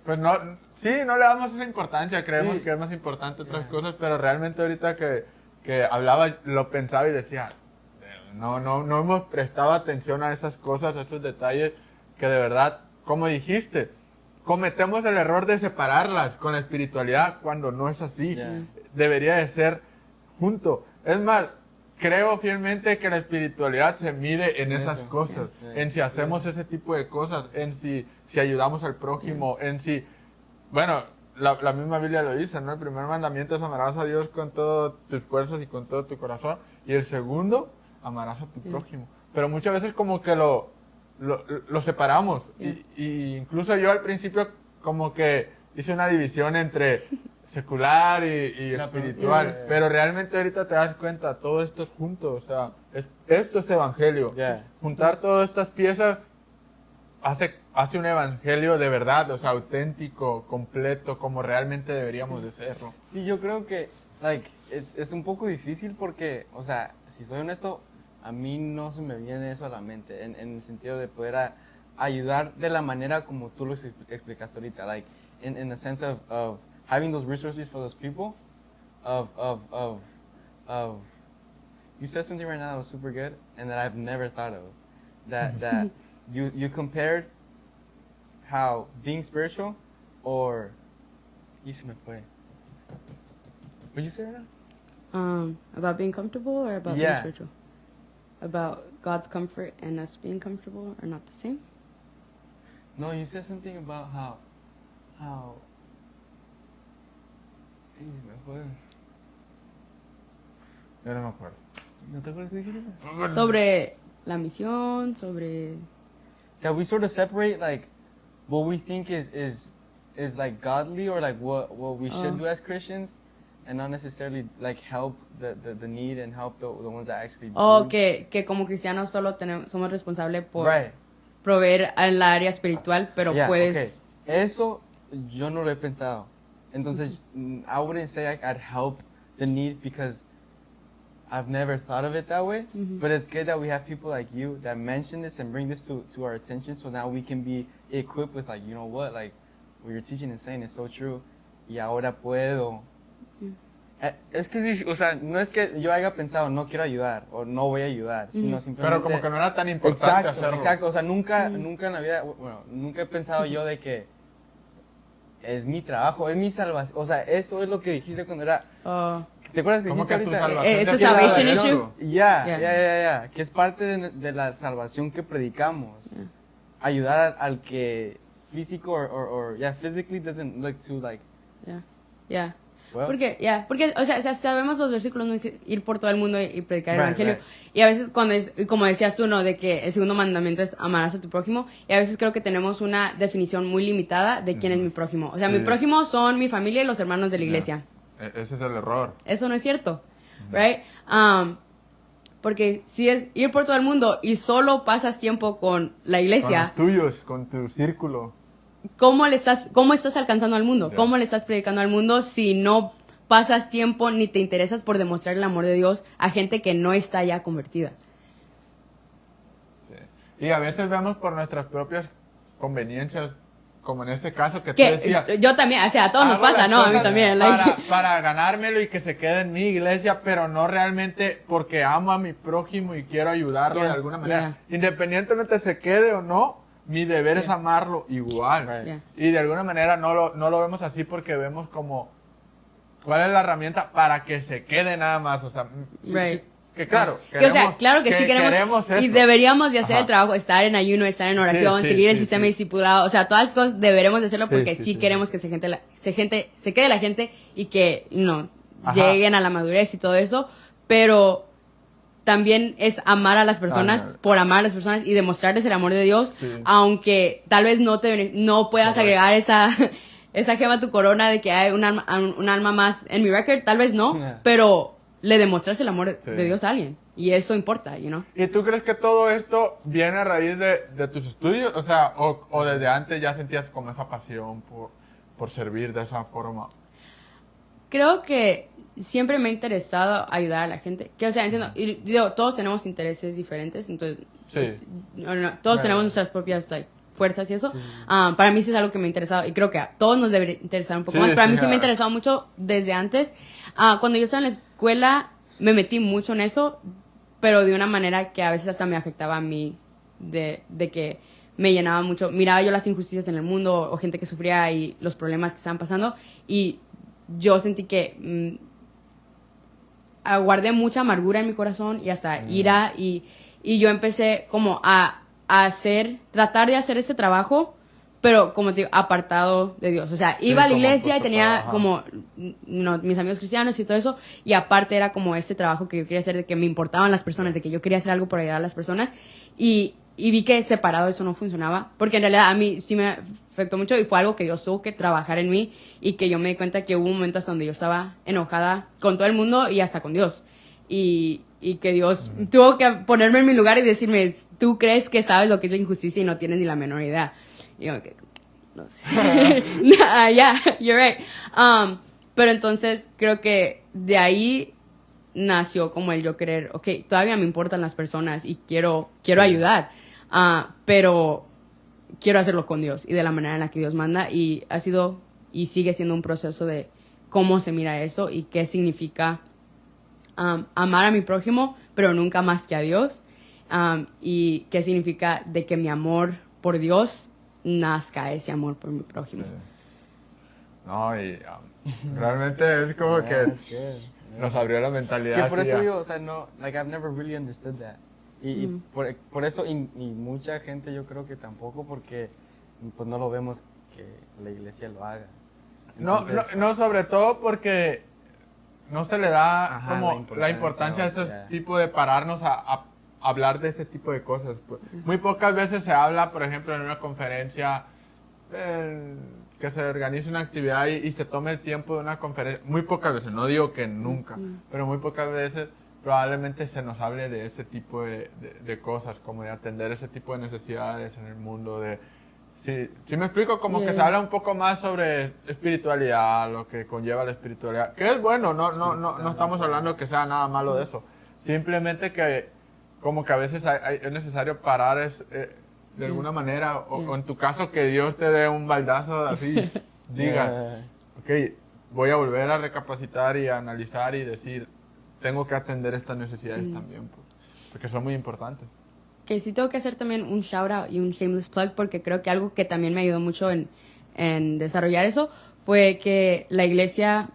pues no, sí, no le damos esa importancia, creemos que es más importante otras cosas, pero realmente ahorita que hablaba, lo pensaba y decía, no hemos prestado atención a esas cosas, a esos detalles que de verdad, como dijiste, cometemos el error de separarlas con la espiritualidad cuando no es así. Debería de ser junto. Es más, creo fielmente que la espiritualidad se mide en esas cosas, en si hacemos ese tipo de cosas, en si ayudamos al prójimo, en si, bueno, la misma Biblia lo dice, ¿no? El primer mandamiento es amarás a Dios con todas tus fuerzas y con todo tu corazón, y el segundo, amarás a tu prójimo. Pero muchas veces como que lo separamos, y incluso yo al principio como que hice una división entre secular y espiritual, pero realmente ahorita te das cuenta, todo esto es junto, o sea, esto es evangelio. Juntar todas estas piezas hace un evangelio de verdad, o sea, auténtico, completo, como realmente deberíamos de serlo. Sí, yo creo que, es un poco difícil porque, o sea, si soy honesto, a mí no se me viene eso a la mente, en el sentido de poder ayudar de la manera como tú lo explicaste ahorita, in the sense of having those resources for those people, you said something right now that was super good and that I've never thought of, that you compared how being spiritual or, y se me fue. What did you say right now? About being comfortable or about being spiritual? About God's comfort and us being comfortable are not the same? No, you said something about how y se me fue. Yo no me acuerdo. ¿No te acuerdas qué dijiste eso? Sobre la misión, sobre... That we sort of separate what we think is godly or what we should do as Christians, and not necessarily help the need and help the ones that actually do. Que como cristianos solo somos responsables por proveer en la área espiritual, pero puedes... Okay. Eso yo no lo he pensado. Entonces, I wouldn't say I'd help the need because I've never thought of it that way. But it's good that we have people like you that mention this and bring this to our attention, so now we can be equipped with you know what you're teaching and saying is so true. Y ahora puedo. Es que, o sea, no es que yo haya pensado no quiero ayudar o no voy a ayudar, sino simplemente... Pero como que no era tan importante hacerlo. Exacto, o sea, nunca en la vida, nunca he pensado yo de que es mi trabajo, es mi salvación, o sea, eso es lo que dijiste cuando era... ¿Te acuerdas que dijiste ahorita? ¿Es a salvation issue? Ya, que es parte de la salvación que predicamos. Ayudar al que físico or physically doesn't look too Well. Porque, o sea, sabemos los versículos, no ir por todo el mundo y predicar el evangelio. Y a veces, como decías tú, ¿no? De que el segundo mandamiento es amarás a tu prójimo. Y a veces creo que tenemos una definición muy limitada de quién es mi prójimo. O sea, mi prójimo son mi familia y los hermanos de la iglesia. Ese es el error. Eso no es cierto, right? Porque si es ir por todo el mundo y solo pasas tiempo con la iglesia. Con los tuyos, con tu círculo. ¿Cómo estás alcanzando al mundo? ¿Cómo le estás predicando al mundo si no pasas tiempo ni te interesas por demostrar el amor de Dios a gente que no está ya convertida? Sí. Y a veces vemos por nuestras propias conveniencias, como en este caso que tú decías. Yo también, o sea, a todos nos pasa, ¿no? A mí también. Para ganármelo y que se quede en mi iglesia, pero no realmente porque amo a mi prójimo y quiero ayudarlo de alguna manera. Independientemente se quede o no, mi deber es amarlo igual. Y de alguna manera no lo vemos así porque vemos como cuál es la herramienta para que se quede nada más. O sea, que Que claro, o sea, claro que sí queremos eso. Y deberíamos de hacer el trabajo, estar en ayuno, estar en oración, seguir el sistema discipulado, o sea, todas las cosas deberemos de hacerlo porque sí queremos que se quede la gente y que lleguen a la madurez y todo eso, pero también es amar a las personas por amar a las personas y demostrarles el amor de Dios, aunque tal vez no puedas agregar esa gema a tu corona de que hay un alma más en mi record, tal vez no, pero le demuestras el amor de Dios a alguien y eso importa, ¿Y tú crees que todo esto viene a raíz de tus estudios? O sea, o desde antes ya sentías como esa pasión por servir de esa forma. Creo que siempre me ha interesado ayudar a la gente. Que, o sea, entiendo, y todos tenemos intereses diferentes, entonces todos tenemos nuestras propias fuerzas y eso. Para mí sí es algo que me ha interesado y creo que a todos nos debería interesar un poco más. Para mí sí me ha interesado mucho desde antes. Cuando yo estaba en la escuela me metí mucho en eso, pero de una manera que a veces hasta me afectaba a mí, de que me llenaba mucho. Miraba yo las injusticias en el mundo o gente que sufría y los problemas que estaban pasando y yo sentí que guardé mucha amargura en mi corazón y hasta ira y yo empecé como a tratar de hacer ese trabajo, pero como te digo, apartado de Dios. O sea, iba a la iglesia y tenía como mis amigos cristianos y todo eso, y aparte era como ese trabajo que yo quería hacer, de que me importaban las personas, de que yo quería hacer algo por ayudar a las personas, y vi que separado eso no funcionaba, porque en realidad a mí sí me afectó mucho y fue algo que Dios tuvo que trabajar en mí y que yo me di cuenta que hubo momentos donde yo estaba enojada con todo el mundo y hasta con Dios. Y que Dios tuvo que ponerme en mi lugar y decirme, tú crees que sabes lo que es la injusticia y no tienes ni la menor idea. Y yo, no sé. You're right. Pero entonces creo que de ahí nació como el yo querer, todavía me importan las personas y quiero ayudar, pero quiero hacerlo con Dios y de la manera en la que Dios manda, y ha sido y sigue siendo un proceso de cómo se mira eso y qué significa amar a mi prójimo, pero nunca más que a Dios, y qué significa de que mi amor por Dios nazca ese amor por mi prójimo. No, y realmente es como que nos abrió la mentalidad. Que por eso digo, o sea, no, like I've never really understood that. Y por eso, y mucha gente yo creo que tampoco, porque pues no lo vemos que la iglesia lo haga. Entonces, no, sobre todo porque no se le da como la importancia a ese tipo de pararnos a hablar de ese tipo de cosas. Pues. Muy pocas veces se habla, por ejemplo, en una conferencia, que se organice una actividad y se tome el tiempo de una conferencia. Muy pocas veces, no digo que nunca, pero muy pocas veces probablemente se nos hable de ese tipo de cosas, como de atender ese tipo de necesidades en el mundo. Sí me explico, como que se habla un poco más sobre espiritualidad, lo que conlleva la espiritualidad, que es bueno, no estamos hablando que sea nada malo de eso, simplemente que como que a veces es necesario parar de alguna manera, o en tu caso que Dios te dé un baldazo así, diga, voy a volver a recapacitar y a analizar y decir, tengo que atender estas necesidades también, pues, porque son muy importantes. Que sí tengo que hacer también un shout out y un shameless plug, porque creo que algo que también me ayudó mucho en desarrollar eso fue que la iglesia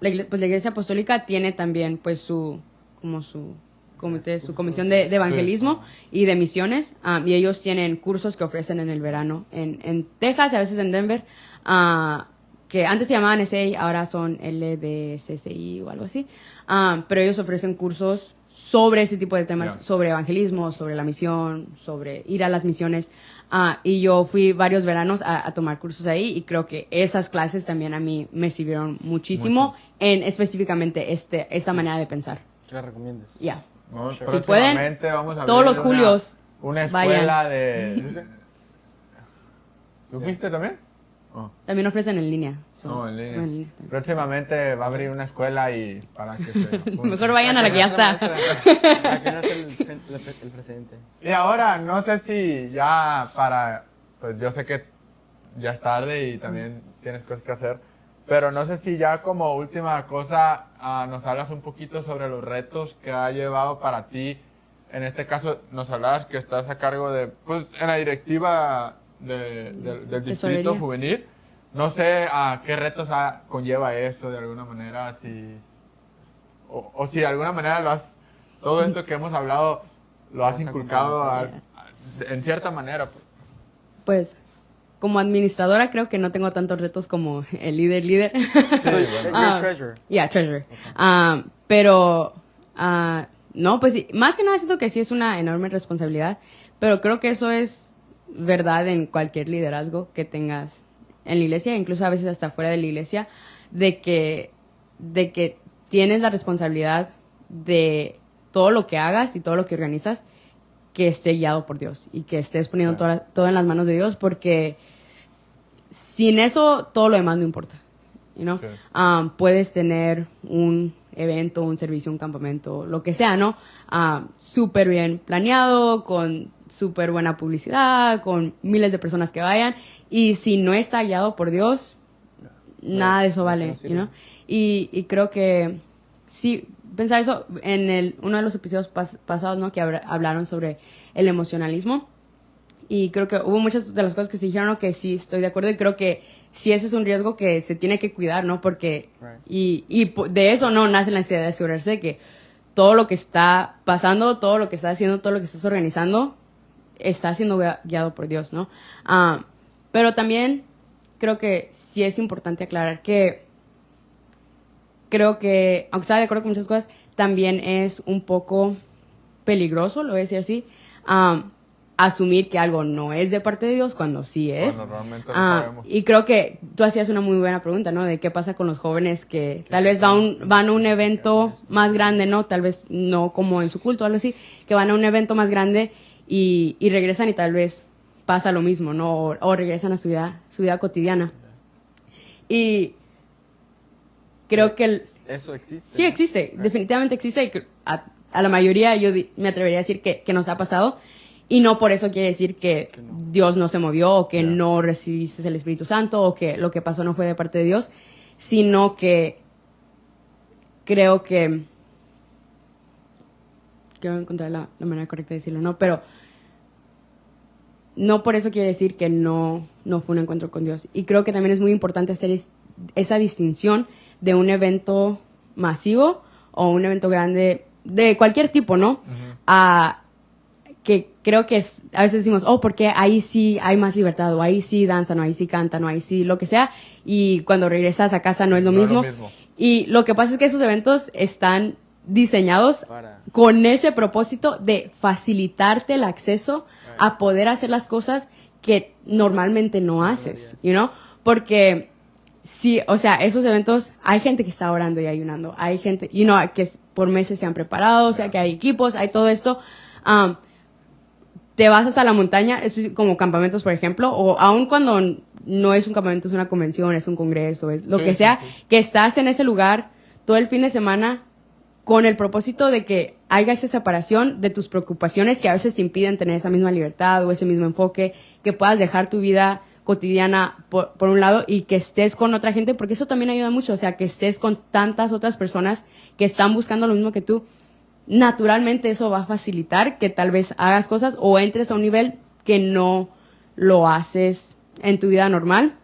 apostólica tiene también pues su comisión de evangelismo y de misiones, y ellos tienen cursos que ofrecen en el verano en Texas, a veces en Denver, que antes se llamaban SA, ahora son LDCCI o algo así, pero ellos ofrecen cursos sobre ese tipo de temas, sobre evangelismo, sobre la misión, sobre ir a las misiones, y yo fui varios veranos a tomar cursos ahí, y creo que esas clases también a mí me sirvieron muchísimo en específicamente esta manera de pensar. ¿Qué la recomiendas? No, si pueden, vamos a todos los julios una escuela vayan. de... ¿Tú fuiste también? También ofrecen en línea. En línea. Próximamente va a abrir una escuela y para que se... Mejor vayan a la que ya está. Para que no sea el presidente. Y ahora, no sé si ya pues yo sé que ya es tarde y también tienes cosas que hacer, pero no sé si ya como última cosa nos hablas un poquito sobre los retos que ha llevado para ti. En este caso nos hablabas que estás a cargo pues en la directiva del distrito juvenil. No sé qué retos conlleva eso de alguna manera, o si de alguna manera lo has todo esto que hemos hablado lo has inculcado Yeah. en cierta manera. Pues, como administradora creo que no tengo tantos retos como el líder. So you're treasurer. Yeah, treasurer. Pero, no, pues sí, más que nada siento que sí es una enorme responsabilidad, pero creo que eso es verdad en cualquier liderazgo que tengas en la iglesia, incluso a veces hasta fuera de la iglesia, de que tienes la responsabilidad de todo lo que hagas y todo lo que organizas que esté guiado por Dios y que estés poniendo todo en las manos de Dios, porque sin eso todo lo demás no importa, you know? Sí. Puedes tener un evento, un servicio, un campamento, lo que sea, ¿no? Súper bien planeado, con súper buena publicidad, con miles de personas que vayan, y si no está guiado por Dios, nada de eso vale, you know? Y creo que sí, pensaba eso en uno de los episodios pasados, ¿no? Que hablaron sobre el emocionalismo. Y creo que hubo muchas de las cosas que se dijeron, ¿no? Que sí estoy de acuerdo, y creo que sí ese es un riesgo que se tiene que cuidar, ¿no? Porque, y de eso no nace la necesidad de asegurarse de que todo lo que está pasando, todo lo que estás haciendo, todo lo que estás organizando, está siendo guiado por Dios, ¿no? Pero también creo que sí es importante aclarar que creo que, aunque estaba de acuerdo con muchas cosas, también es un poco peligroso, lo voy a decir así, asumir que algo no es de parte de Dios cuando sí es. Cuando realmente lo sabemos. Y creo que tú hacías una muy buena pregunta, ¿no? De qué pasa con los jóvenes que tal vez van a un evento más grande, ¿no? Tal vez no como en su culto o algo así, que van a un evento más grande y regresan y tal vez pasa lo mismo, ¿no? O regresan a su vida cotidiana. Y creo que Eso existe. sí existe, definitivamente existe, y a la mayoría yo me atrevería a decir que nos ha pasado, y no por eso quiere decir que Dios no se movió, o que no recibiste el Espíritu Santo, o que lo que pasó no fue de parte de Dios, sino que creo que quiero encontrar la manera correcta de decirlo, ¿no? Pero no por eso quiere decir que no fue un encuentro con Dios. Y creo que también es muy importante hacer esa distinción de un evento masivo o un evento grande de cualquier tipo, ¿no? Que creo que a veces decimos, porque ahí sí hay más libertad, o ahí sí danzan, o ahí sí cantan, o ahí sí lo que sea, y cuando regresas a casa no es lo mismo. Y lo que pasa es que esos eventos están diseñados con ese propósito de facilitarte el acceso a poder hacer las cosas que normalmente no haces, you know? Porque sí, o sea, esos eventos, hay gente que está orando y ayunando, hay gente, you know, que por meses se han preparado, o sea, que hay equipos, hay todo esto. Te vas hasta la montaña, como campamentos, por ejemplo, o aun cuando no es un campamento, es una convención, es un congreso, es lo que sea, que estás en ese lugar todo el fin de semana con el propósito de que haya esa separación de tus preocupaciones que a veces te impiden tener esa misma libertad o ese mismo enfoque, que puedas dejar tu vida cotidiana por un lado y que estés con otra gente, porque eso también ayuda mucho, o sea, que estés con tantas otras personas que están buscando lo mismo que tú. Naturalmente eso va a facilitar que tal vez hagas cosas o entres a un nivel que no lo haces en tu vida normal.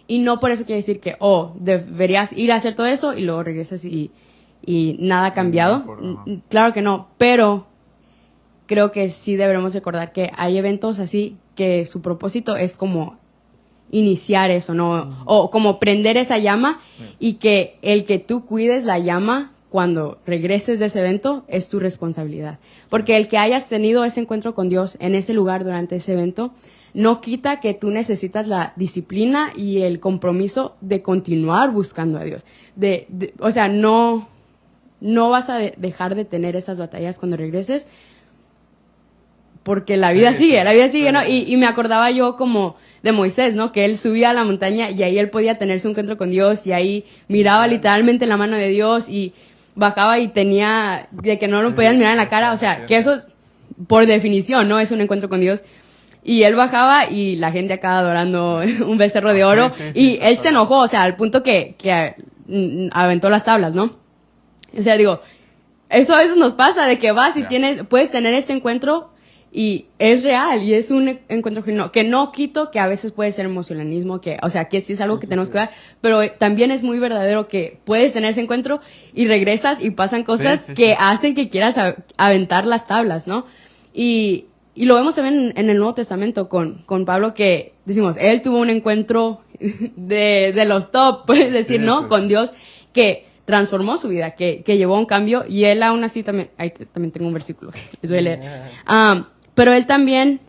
Y no por eso quiere decir que, deberías ir a hacer todo eso y luego regresas y nada ha cambiado. Claro que no, pero creo que sí debemos recordar que hay eventos así que su propósito es como iniciar eso, ¿no? O como prender esa llama, y que el que tú cuides la llama cuando regreses de ese evento es tu responsabilidad. Porque el que hayas tenido ese encuentro con Dios en ese lugar durante ese evento no quita que tú necesitas la disciplina y el compromiso de continuar buscando a Dios. O sea, no vas a dejar de tener esas batallas cuando regreses, porque la vida sigue, ¿no? Y me acordaba yo como de Moisés, ¿no? Que él subía a la montaña y ahí él podía tener su encuentro con Dios, y ahí miraba literalmente la mano de Dios, y bajaba y tenía de que no lo podías mirar en la cara, o sea, que eso es, por definición, ¿no? Es un encuentro con Dios. Y él bajaba y la gente acá adorando un becerro de oro, y él se enojó, o sea, al punto que aventó las tablas, ¿no? O sea, digo, eso a veces nos pasa, de que vas y puedes tener este encuentro Y es real, y es un encuentro genuino, que no quito que a veces puede ser emocionalismo, que, o sea, que sí es algo que tenemos que ver, pero también es muy verdadero que puedes tener ese encuentro y regresas y pasan cosas que hacen que quieras aventar las tablas, ¿no? Y lo vemos también en el Nuevo Testamento con Pablo, que decimos, él tuvo un encuentro de los top, puedes decir, ¿no? Con Dios, que transformó su vida, que llevó a un cambio, y él aún así también, ahí también tengo un versículo que les voy a leer. Pero él también,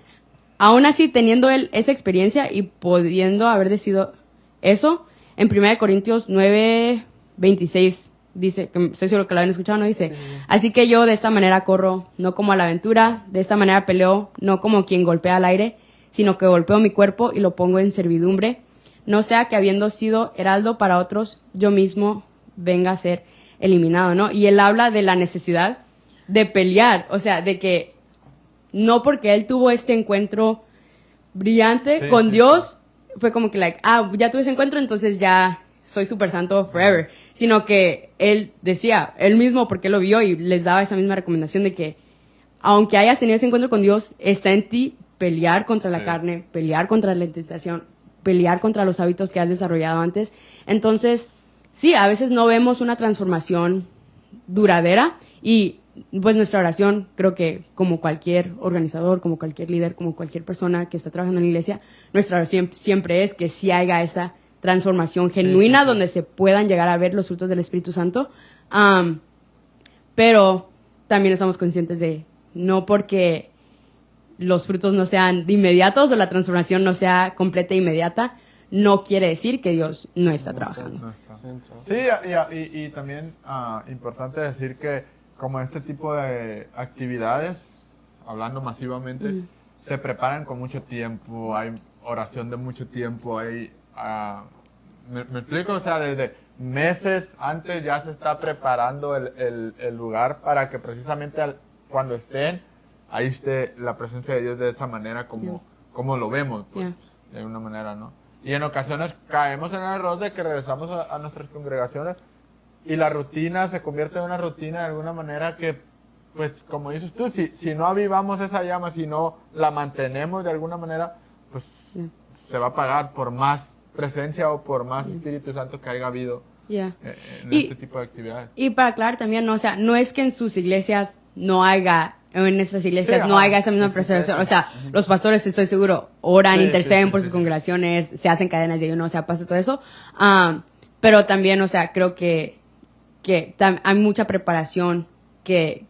aún así teniendo él esa experiencia y pudiendo haber decidido eso, en 1 Corintios 9:26 dice, que estoy seguro que lo habían escuchado, ¿no? Dice, así que yo de esta manera corro, no como a la aventura, de esta manera peleo, no como quien golpea al aire, sino que golpeo mi cuerpo y lo pongo en servidumbre, no sea que habiendo sido heraldo para otros, yo mismo venga a ser eliminado, ¿no? Y él habla de la necesidad de pelear, o sea, de que no porque él tuvo este encuentro brillante con Dios, fue como que, ya tuve ese encuentro, entonces ya soy súper santo forever. Sino que él decía, él mismo, porque lo vio y les daba esa misma recomendación de que, aunque hayas tenido ese encuentro con Dios, está en ti pelear contra la carne, pelear contra la tentación, pelear contra los hábitos que has desarrollado antes. Entonces, sí, a veces no vemos una transformación duradera y pues nuestra oración, creo que como cualquier organizador, como cualquier líder, como cualquier persona que está trabajando en la iglesia, nuestra oración siempre es que sí haya esa transformación genuina donde se puedan llegar a ver los frutos del Espíritu Santo. Pero también estamos conscientes de no porque los frutos no sean de inmediatos o la transformación no sea completa e inmediata, no quiere decir que Dios no está trabajando. Sí, y también importante decir que como este tipo de actividades, hablando masivamente, se preparan con mucho tiempo, hay oración de mucho tiempo, hay... ¿me explico? O sea, desde meses antes ya se está preparando el lugar para que precisamente cuando estén, ahí esté la presencia de Dios de esa manera como lo vemos, pues, de una manera, ¿no? Y en ocasiones caemos en el error de que regresamos a nuestras congregaciones y la rutina se convierte en una rutina de alguna manera que, pues, como dices tú, si no avivamos esa llama, si no la mantenemos de alguna manera, pues se va a pagar por más presencia o por más Espíritu Santo que haya habido en este tipo de actividades. Y para aclarar también, ¿no? O sea, no es que en sus iglesias no haya, o en nuestras iglesias no haya esa misma presencia. O sea, los pastores, estoy seguro, oran, interceden por sus congregaciones, se hacen cadenas de ayuno, o sea, pasa todo eso. Pero también, o sea, creo que hay mucha preparación que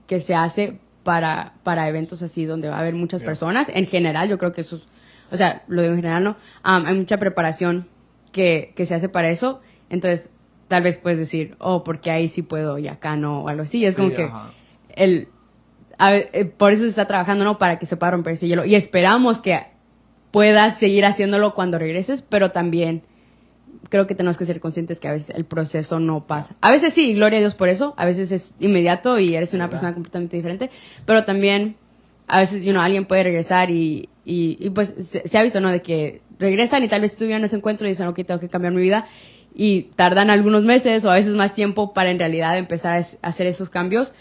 se hace para eventos así donde va a haber muchas personas. En general, yo creo que eso, o sea, lo digo en general, ¿no? Hay mucha preparación que se hace para eso. Entonces, tal vez puedes decir, porque ahí sí puedo y acá no, o algo así. Es como que por eso se está trabajando, ¿no? Para que se pueda romper ese hielo. Y esperamos que puedas seguir haciéndolo cuando regreses, pero también creo que tenemos que ser conscientes que a veces el proceso no pasa. A veces sí, gloria a Dios por eso. A veces es inmediato y eres una persona completamente diferente. Pero también a veces, alguien puede regresar y pues se ha visto, ¿no? De que regresan y tal vez tuvieron ese encuentro y dicen, ok, tengo que cambiar mi vida. Y tardan algunos meses o a veces más tiempo para en realidad empezar a hacer esos cambios.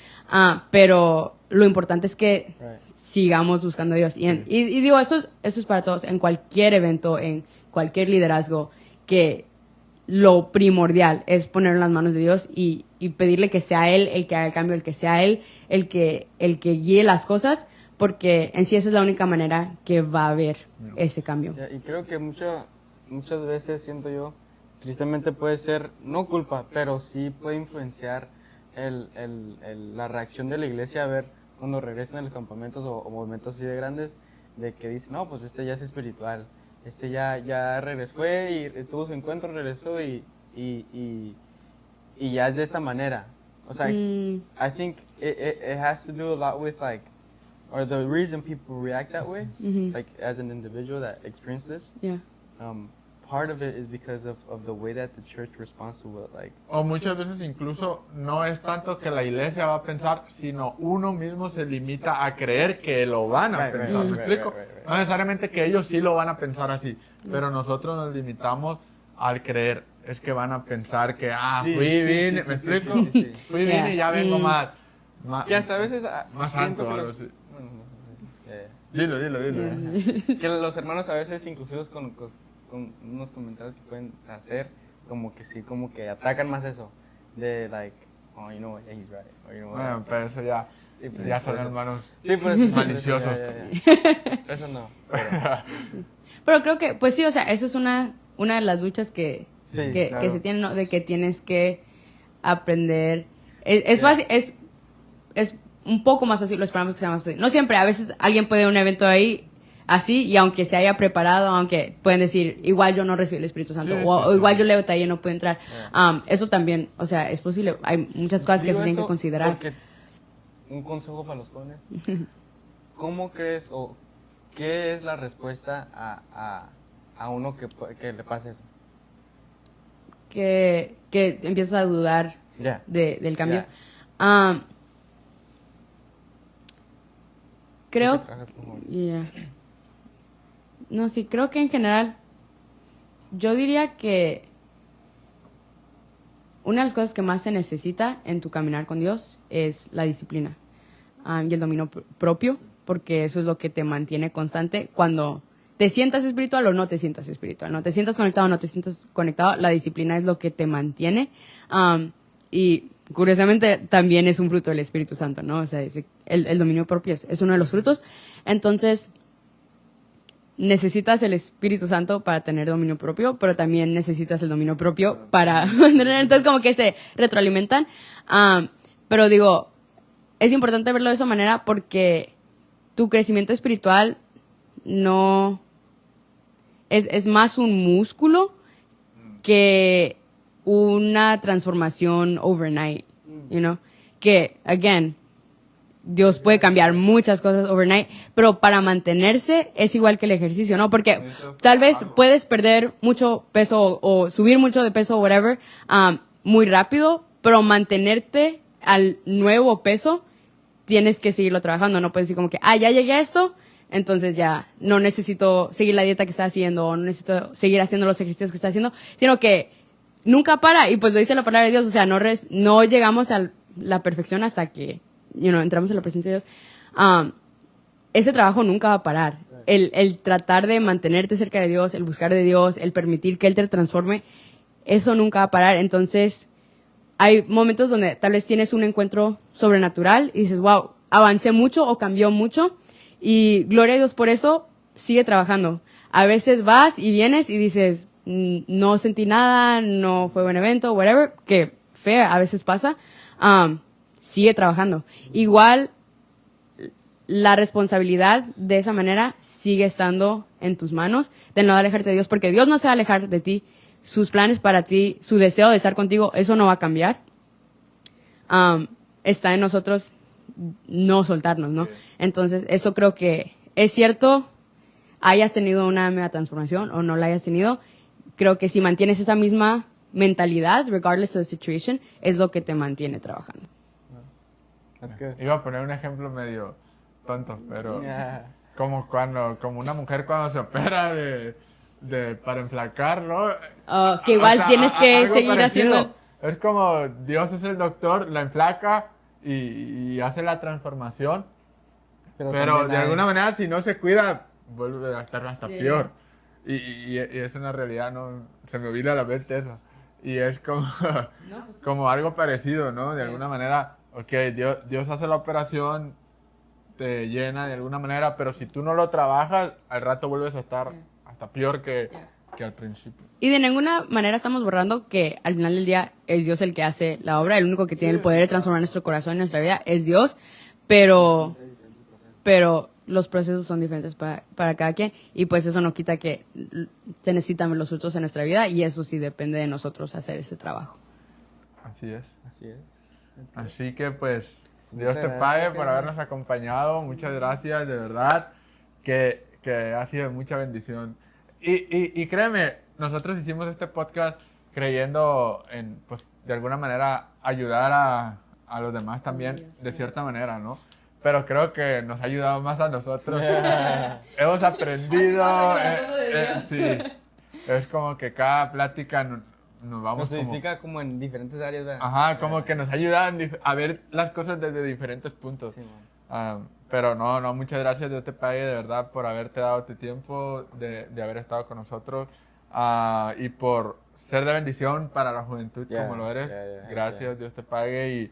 Pero lo importante es que sigamos buscando a Dios. Y digo, esto es para todos, en cualquier evento, en cualquier liderazgo, que lo primordial es poner en las manos de Dios y pedirle que sea Él el que haga el cambio, el que sea Él el que guíe las cosas, porque en sí esa es la única manera que va a haber ese cambio. Y creo que muchas veces siento yo, tristemente puede ser, no culpa, pero sí puede influenciar la reacción de la iglesia a ver cuando regresan a los campamentos o movimientos así de grandes, de que dicen, no, pues este ya es espiritual, este ya regresó, fue y tuvo su encuentro, regresó y ya es de esta manera. O sea, I think it has to do a lot with or the reason people react that way, like as an individual that experienced this. Part of it is because of the way that the church responds to it, o muchas veces incluso no es tanto que la iglesia va a pensar, sino uno mismo se limita a creer que lo van a pensar. ¿Me explico? No necesariamente que ellos sí lo van a pensar así, pero nosotros nos limitamos al creer. Es que van a pensar que, vine, ¿me explico? Fui, vine y ya vengo más. Que hasta a veces más santo o algo así. Dilo. Que los hermanos a veces, inclusive con unos comentarios que pueden hacer, como que sí, como que atacan más eso. De, like, oh, you know what, yeah, he's right. Or, you know what, Bueno, pero eso ya, sí, pues, ya son por eso. hermanos Sí, pues eso, maliciosos. Eso no. Pero creo que, pues sí, o sea, eso es una de las luchas que Claro. se tienen, ¿no? De que tienes que aprender. Es fácil, es un poco más así, lo esperamos que sea más así. No siempre, a veces alguien puede ir a un evento ahí así, y aunque se haya preparado, aunque pueden decir, igual yo no recibí el Espíritu Santo, o igual yo le batallé y no puedo entrar. Eso también, o sea, es posible. Hay muchas cosas que se tienen que considerar. Porque, un consejo para los jóvenes. ¿Cómo crees o qué es la respuesta a uno que le pase eso? Que empiezas a dudar Ya. del cambio. Ya. Creo. ¿Tú que trabajas con jóvenes? Yeah. No, sí, creo que en general, yo diría que una de las cosas que más se necesita en tu caminar con Dios es la disciplina y el dominio propio, porque eso es lo que te mantiene constante cuando te sientas espiritual o no te sientas espiritual, no te sientas conectado o no te sientas conectado, la disciplina es lo que te mantiene. Y curiosamente también es un fruto del Espíritu Santo, ¿no? O sea, el dominio propio es uno de los frutos. Entonces, necesitas el Espíritu Santo para tener dominio propio, pero también necesitas el dominio propio para mantener. Entonces, como que se retroalimentan. Pero digo, es importante verlo de esa manera porque tu crecimiento espiritual no es más un músculo que una transformación overnight, you know? Que, again, Dios puede cambiar muchas cosas overnight, pero para mantenerse es igual que el ejercicio, ¿no? Porque tal vez puedes perder mucho peso o subir mucho de peso o whatever muy rápido, pero mantenerte al nuevo peso tienes que seguirlo trabajando. No puedes decir como que, ya llegué a esto, entonces ya no necesito seguir la dieta que está haciendo o no necesito seguir haciendo los ejercicios que está haciendo, sino que nunca para, y pues lo dice la palabra de Dios, o sea, no llegamos a la perfección hasta que entramos en la presencia de Dios. Ese trabajo nunca va a parar. El tratar de mantenerte cerca de Dios, el buscar de Dios, el permitir que Él te transforme, eso nunca va a parar. Entonces, hay momentos donde tal vez tienes un encuentro sobrenatural y dices, wow, avancé mucho o cambió mucho, y gloria a Dios por eso, sigue trabajando. A veces vas y vienes y dices, no sentí nada, no fue buen evento, whatever, que fea, a veces pasa. Sigue trabajando. Igual, la responsabilidad de esa manera sigue estando en tus manos, de no alejarte de Dios, porque Dios no se va a alejar de ti. Sus planes para ti, su deseo de estar contigo, eso no va a cambiar. Está en nosotros no soltarnos, ¿no? Entonces, eso creo que es cierto, hayas tenido una mega transformación o no la hayas tenido. Creo que si mantienes esa misma mentalidad, regardless of the situation, es lo que te mantiene trabajando. That's good. Iba a poner un ejemplo medio tonto, pero como una mujer cuando se opera para enflacar, ¿no? Que igual tienes que algo seguir parecido. haciendo. Es como Dios es el doctor, la enflaca y hace la transformación, pero de alguna manera si no se cuida vuelve a estar hasta peor. Y es una realidad, ¿no? Se me vino a la mente eso. Y es como, como algo parecido, ¿no? De alguna manera, Dios hace la operación, te llena de alguna manera, pero si tú no lo trabajas, al rato vuelves a estar hasta peor que al principio. Y de ninguna manera estamos borrando que al final del día es Dios el que hace la obra, el único que tiene el poder de transformar nuestro corazón y nuestra vida es Dios, pero los procesos son diferentes para cada quien, y pues eso no quita que se necesitan los frutos en nuestra vida, y eso sí depende de nosotros hacer ese trabajo. Así es. Así es. Así que pues Dios Muchas te gracias, pague por Pedro. habernos acompañado, muchas gracias, de verdad, que ha sido de mucha bendición. Y créeme, nosotros hicimos este podcast creyendo en, pues, de alguna manera ayudar a los demás también, de cierta manera, ¿no? Pero creo que nos ha ayudado más a nosotros. Hemos aprendido. Sí. Es como que cada plática nos vamos Nos edifica como en diferentes áreas, ¿verdad? Ajá, como que nos ayuda a ver las cosas desde diferentes puntos. Sí, man. Pero no, muchas gracias, Dios te pague de verdad por haberte dado tu tiempo, de haber estado con nosotros y por ser de bendición para la juventud como lo eres. Gracias, Dios te pague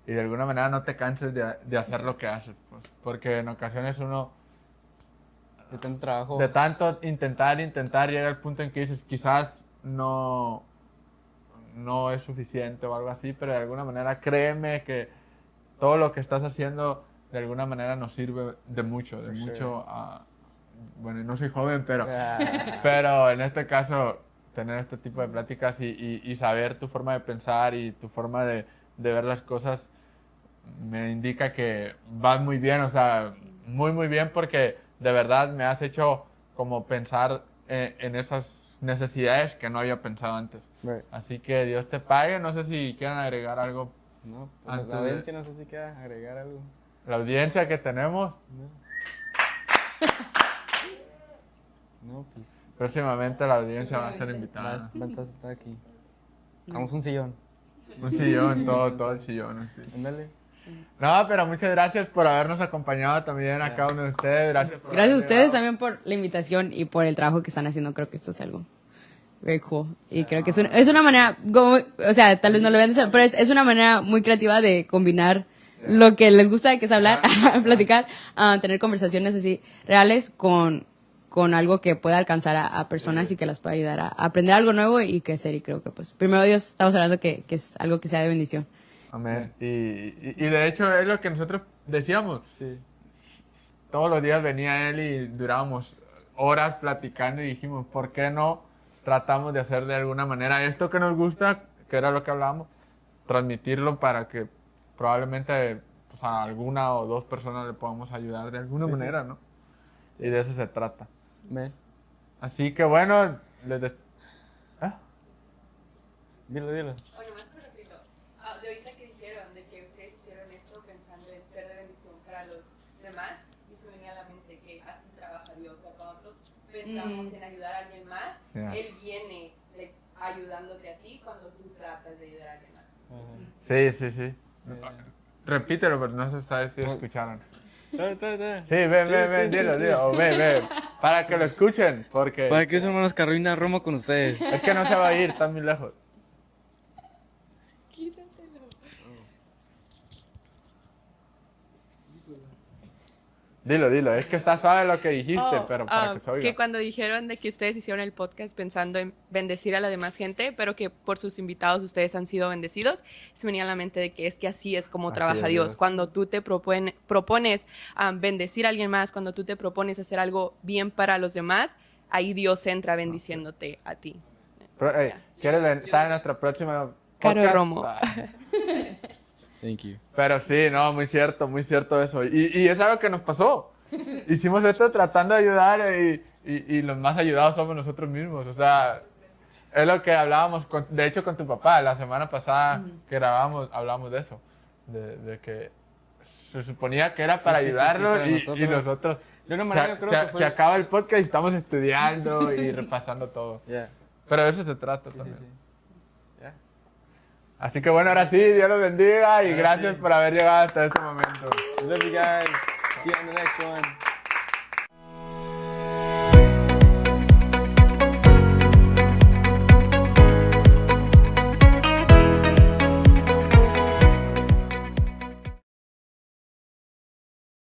y de alguna manera no te canses de hacer lo que haces, pues, porque en ocasiones uno De tanto trabajo. de tanto intentar, llega el punto en que dices quizás no es suficiente o algo así, pero de alguna manera créeme que todo lo que estás haciendo de alguna manera nos sirve de mucho, bueno, no soy joven, pero en este caso tener este tipo de pláticas y saber tu forma de pensar y tu forma de ver las cosas me indica que vas muy bien, o sea, muy bien, porque de verdad me has hecho como pensar en esas necesidades que no había pensado antes. Right. Así que Dios te pague, no sé si quieran agregar algo. No, Antes la audiencia no sé si quiera agregar algo. La audiencia que tenemos, No, pues próximamente la audiencia va a ser invitada. vas a estar aquí. Vamos un sillón. Un sillón, todo el sillón. Sí. Ándale. No, pero muchas gracias por habernos acompañado también a cada uno de ustedes. Gracias Gracias a ustedes también por la invitación y por el trabajo que están haciendo. Creo que esto es algo very cool. Y creo que es una manera, como, o sea, tal vez no lo vean, pero es una manera muy creativa de combinar lo que les gusta, que es hablar, platicar, tener conversaciones así reales con algo que pueda alcanzar a personas y que las pueda ayudar a aprender algo nuevo y crecer. Y creo que, pues, primero Dios, estamos hablando que es algo que sea de bendición. Amén. Y de hecho es lo que nosotros decíamos. Sí. Todos los días venía él y durábamos horas platicando y dijimos, ¿por qué no tratamos de hacer de alguna manera esto que nos gusta, que era lo que hablábamos, transmitirlo para que probablemente pues, a alguna o dos personas le podamos ayudar de alguna manera, ¿no? Y de eso se trata. Man. Así que bueno, Dilo. Oye, más un ratito. De ahorita que dijeron de que ustedes hicieron esto pensando en ser de bendición para los demás, y se me venía a la mente que así trabaja Dios. O sea, cuando nosotros pensamos en ayudar a alguien más, Él viene ayudándote a ti cuando tú tratas de ayudar a alguien más. Sí. Repítelo, pero no se sabe si escucharon. Sí, Sí, ven, dilo, o ve, para que lo escuchen, porque Para que hermanos Carolina Romo con ustedes. es que no se va a ir, está muy lejos. Quítatelo. Dilo, es que está suave lo que dijiste, pero para que se oiga. Que cuando dijeron de que ustedes hicieron el podcast pensando en bendecir a la demás gente, pero que por sus invitados ustedes han sido bendecidos, se me venía a la mente de que es que así es como trabaja Dios. Cuando tú te propones bendecir a alguien más, cuando tú te propones hacer algo bien para los demás, ahí Dios entra bendiciéndote a ti. ¿Quieres estar en nuestra próxima Caro podcast? Romo. Thank you. Pero sí, no, muy cierto eso. Y es algo que nos pasó. Hicimos esto tratando de ayudar y los más ayudados somos nosotros mismos. O sea, es lo que hablábamos, de hecho, con tu papá. La semana pasada que grabamos, hablamos de eso. De que se suponía que era para ayudarlo y nosotros... De una manera, creo que fue... se acaba el podcast y estamos estudiando y repasando todo. Yeah. Pero de eso se trata también. Sí. Yeah. Así que bueno, ahora sí, Dios los bendiga y gracias por haber llegado hasta este momento. Love you guys. See you on the next one.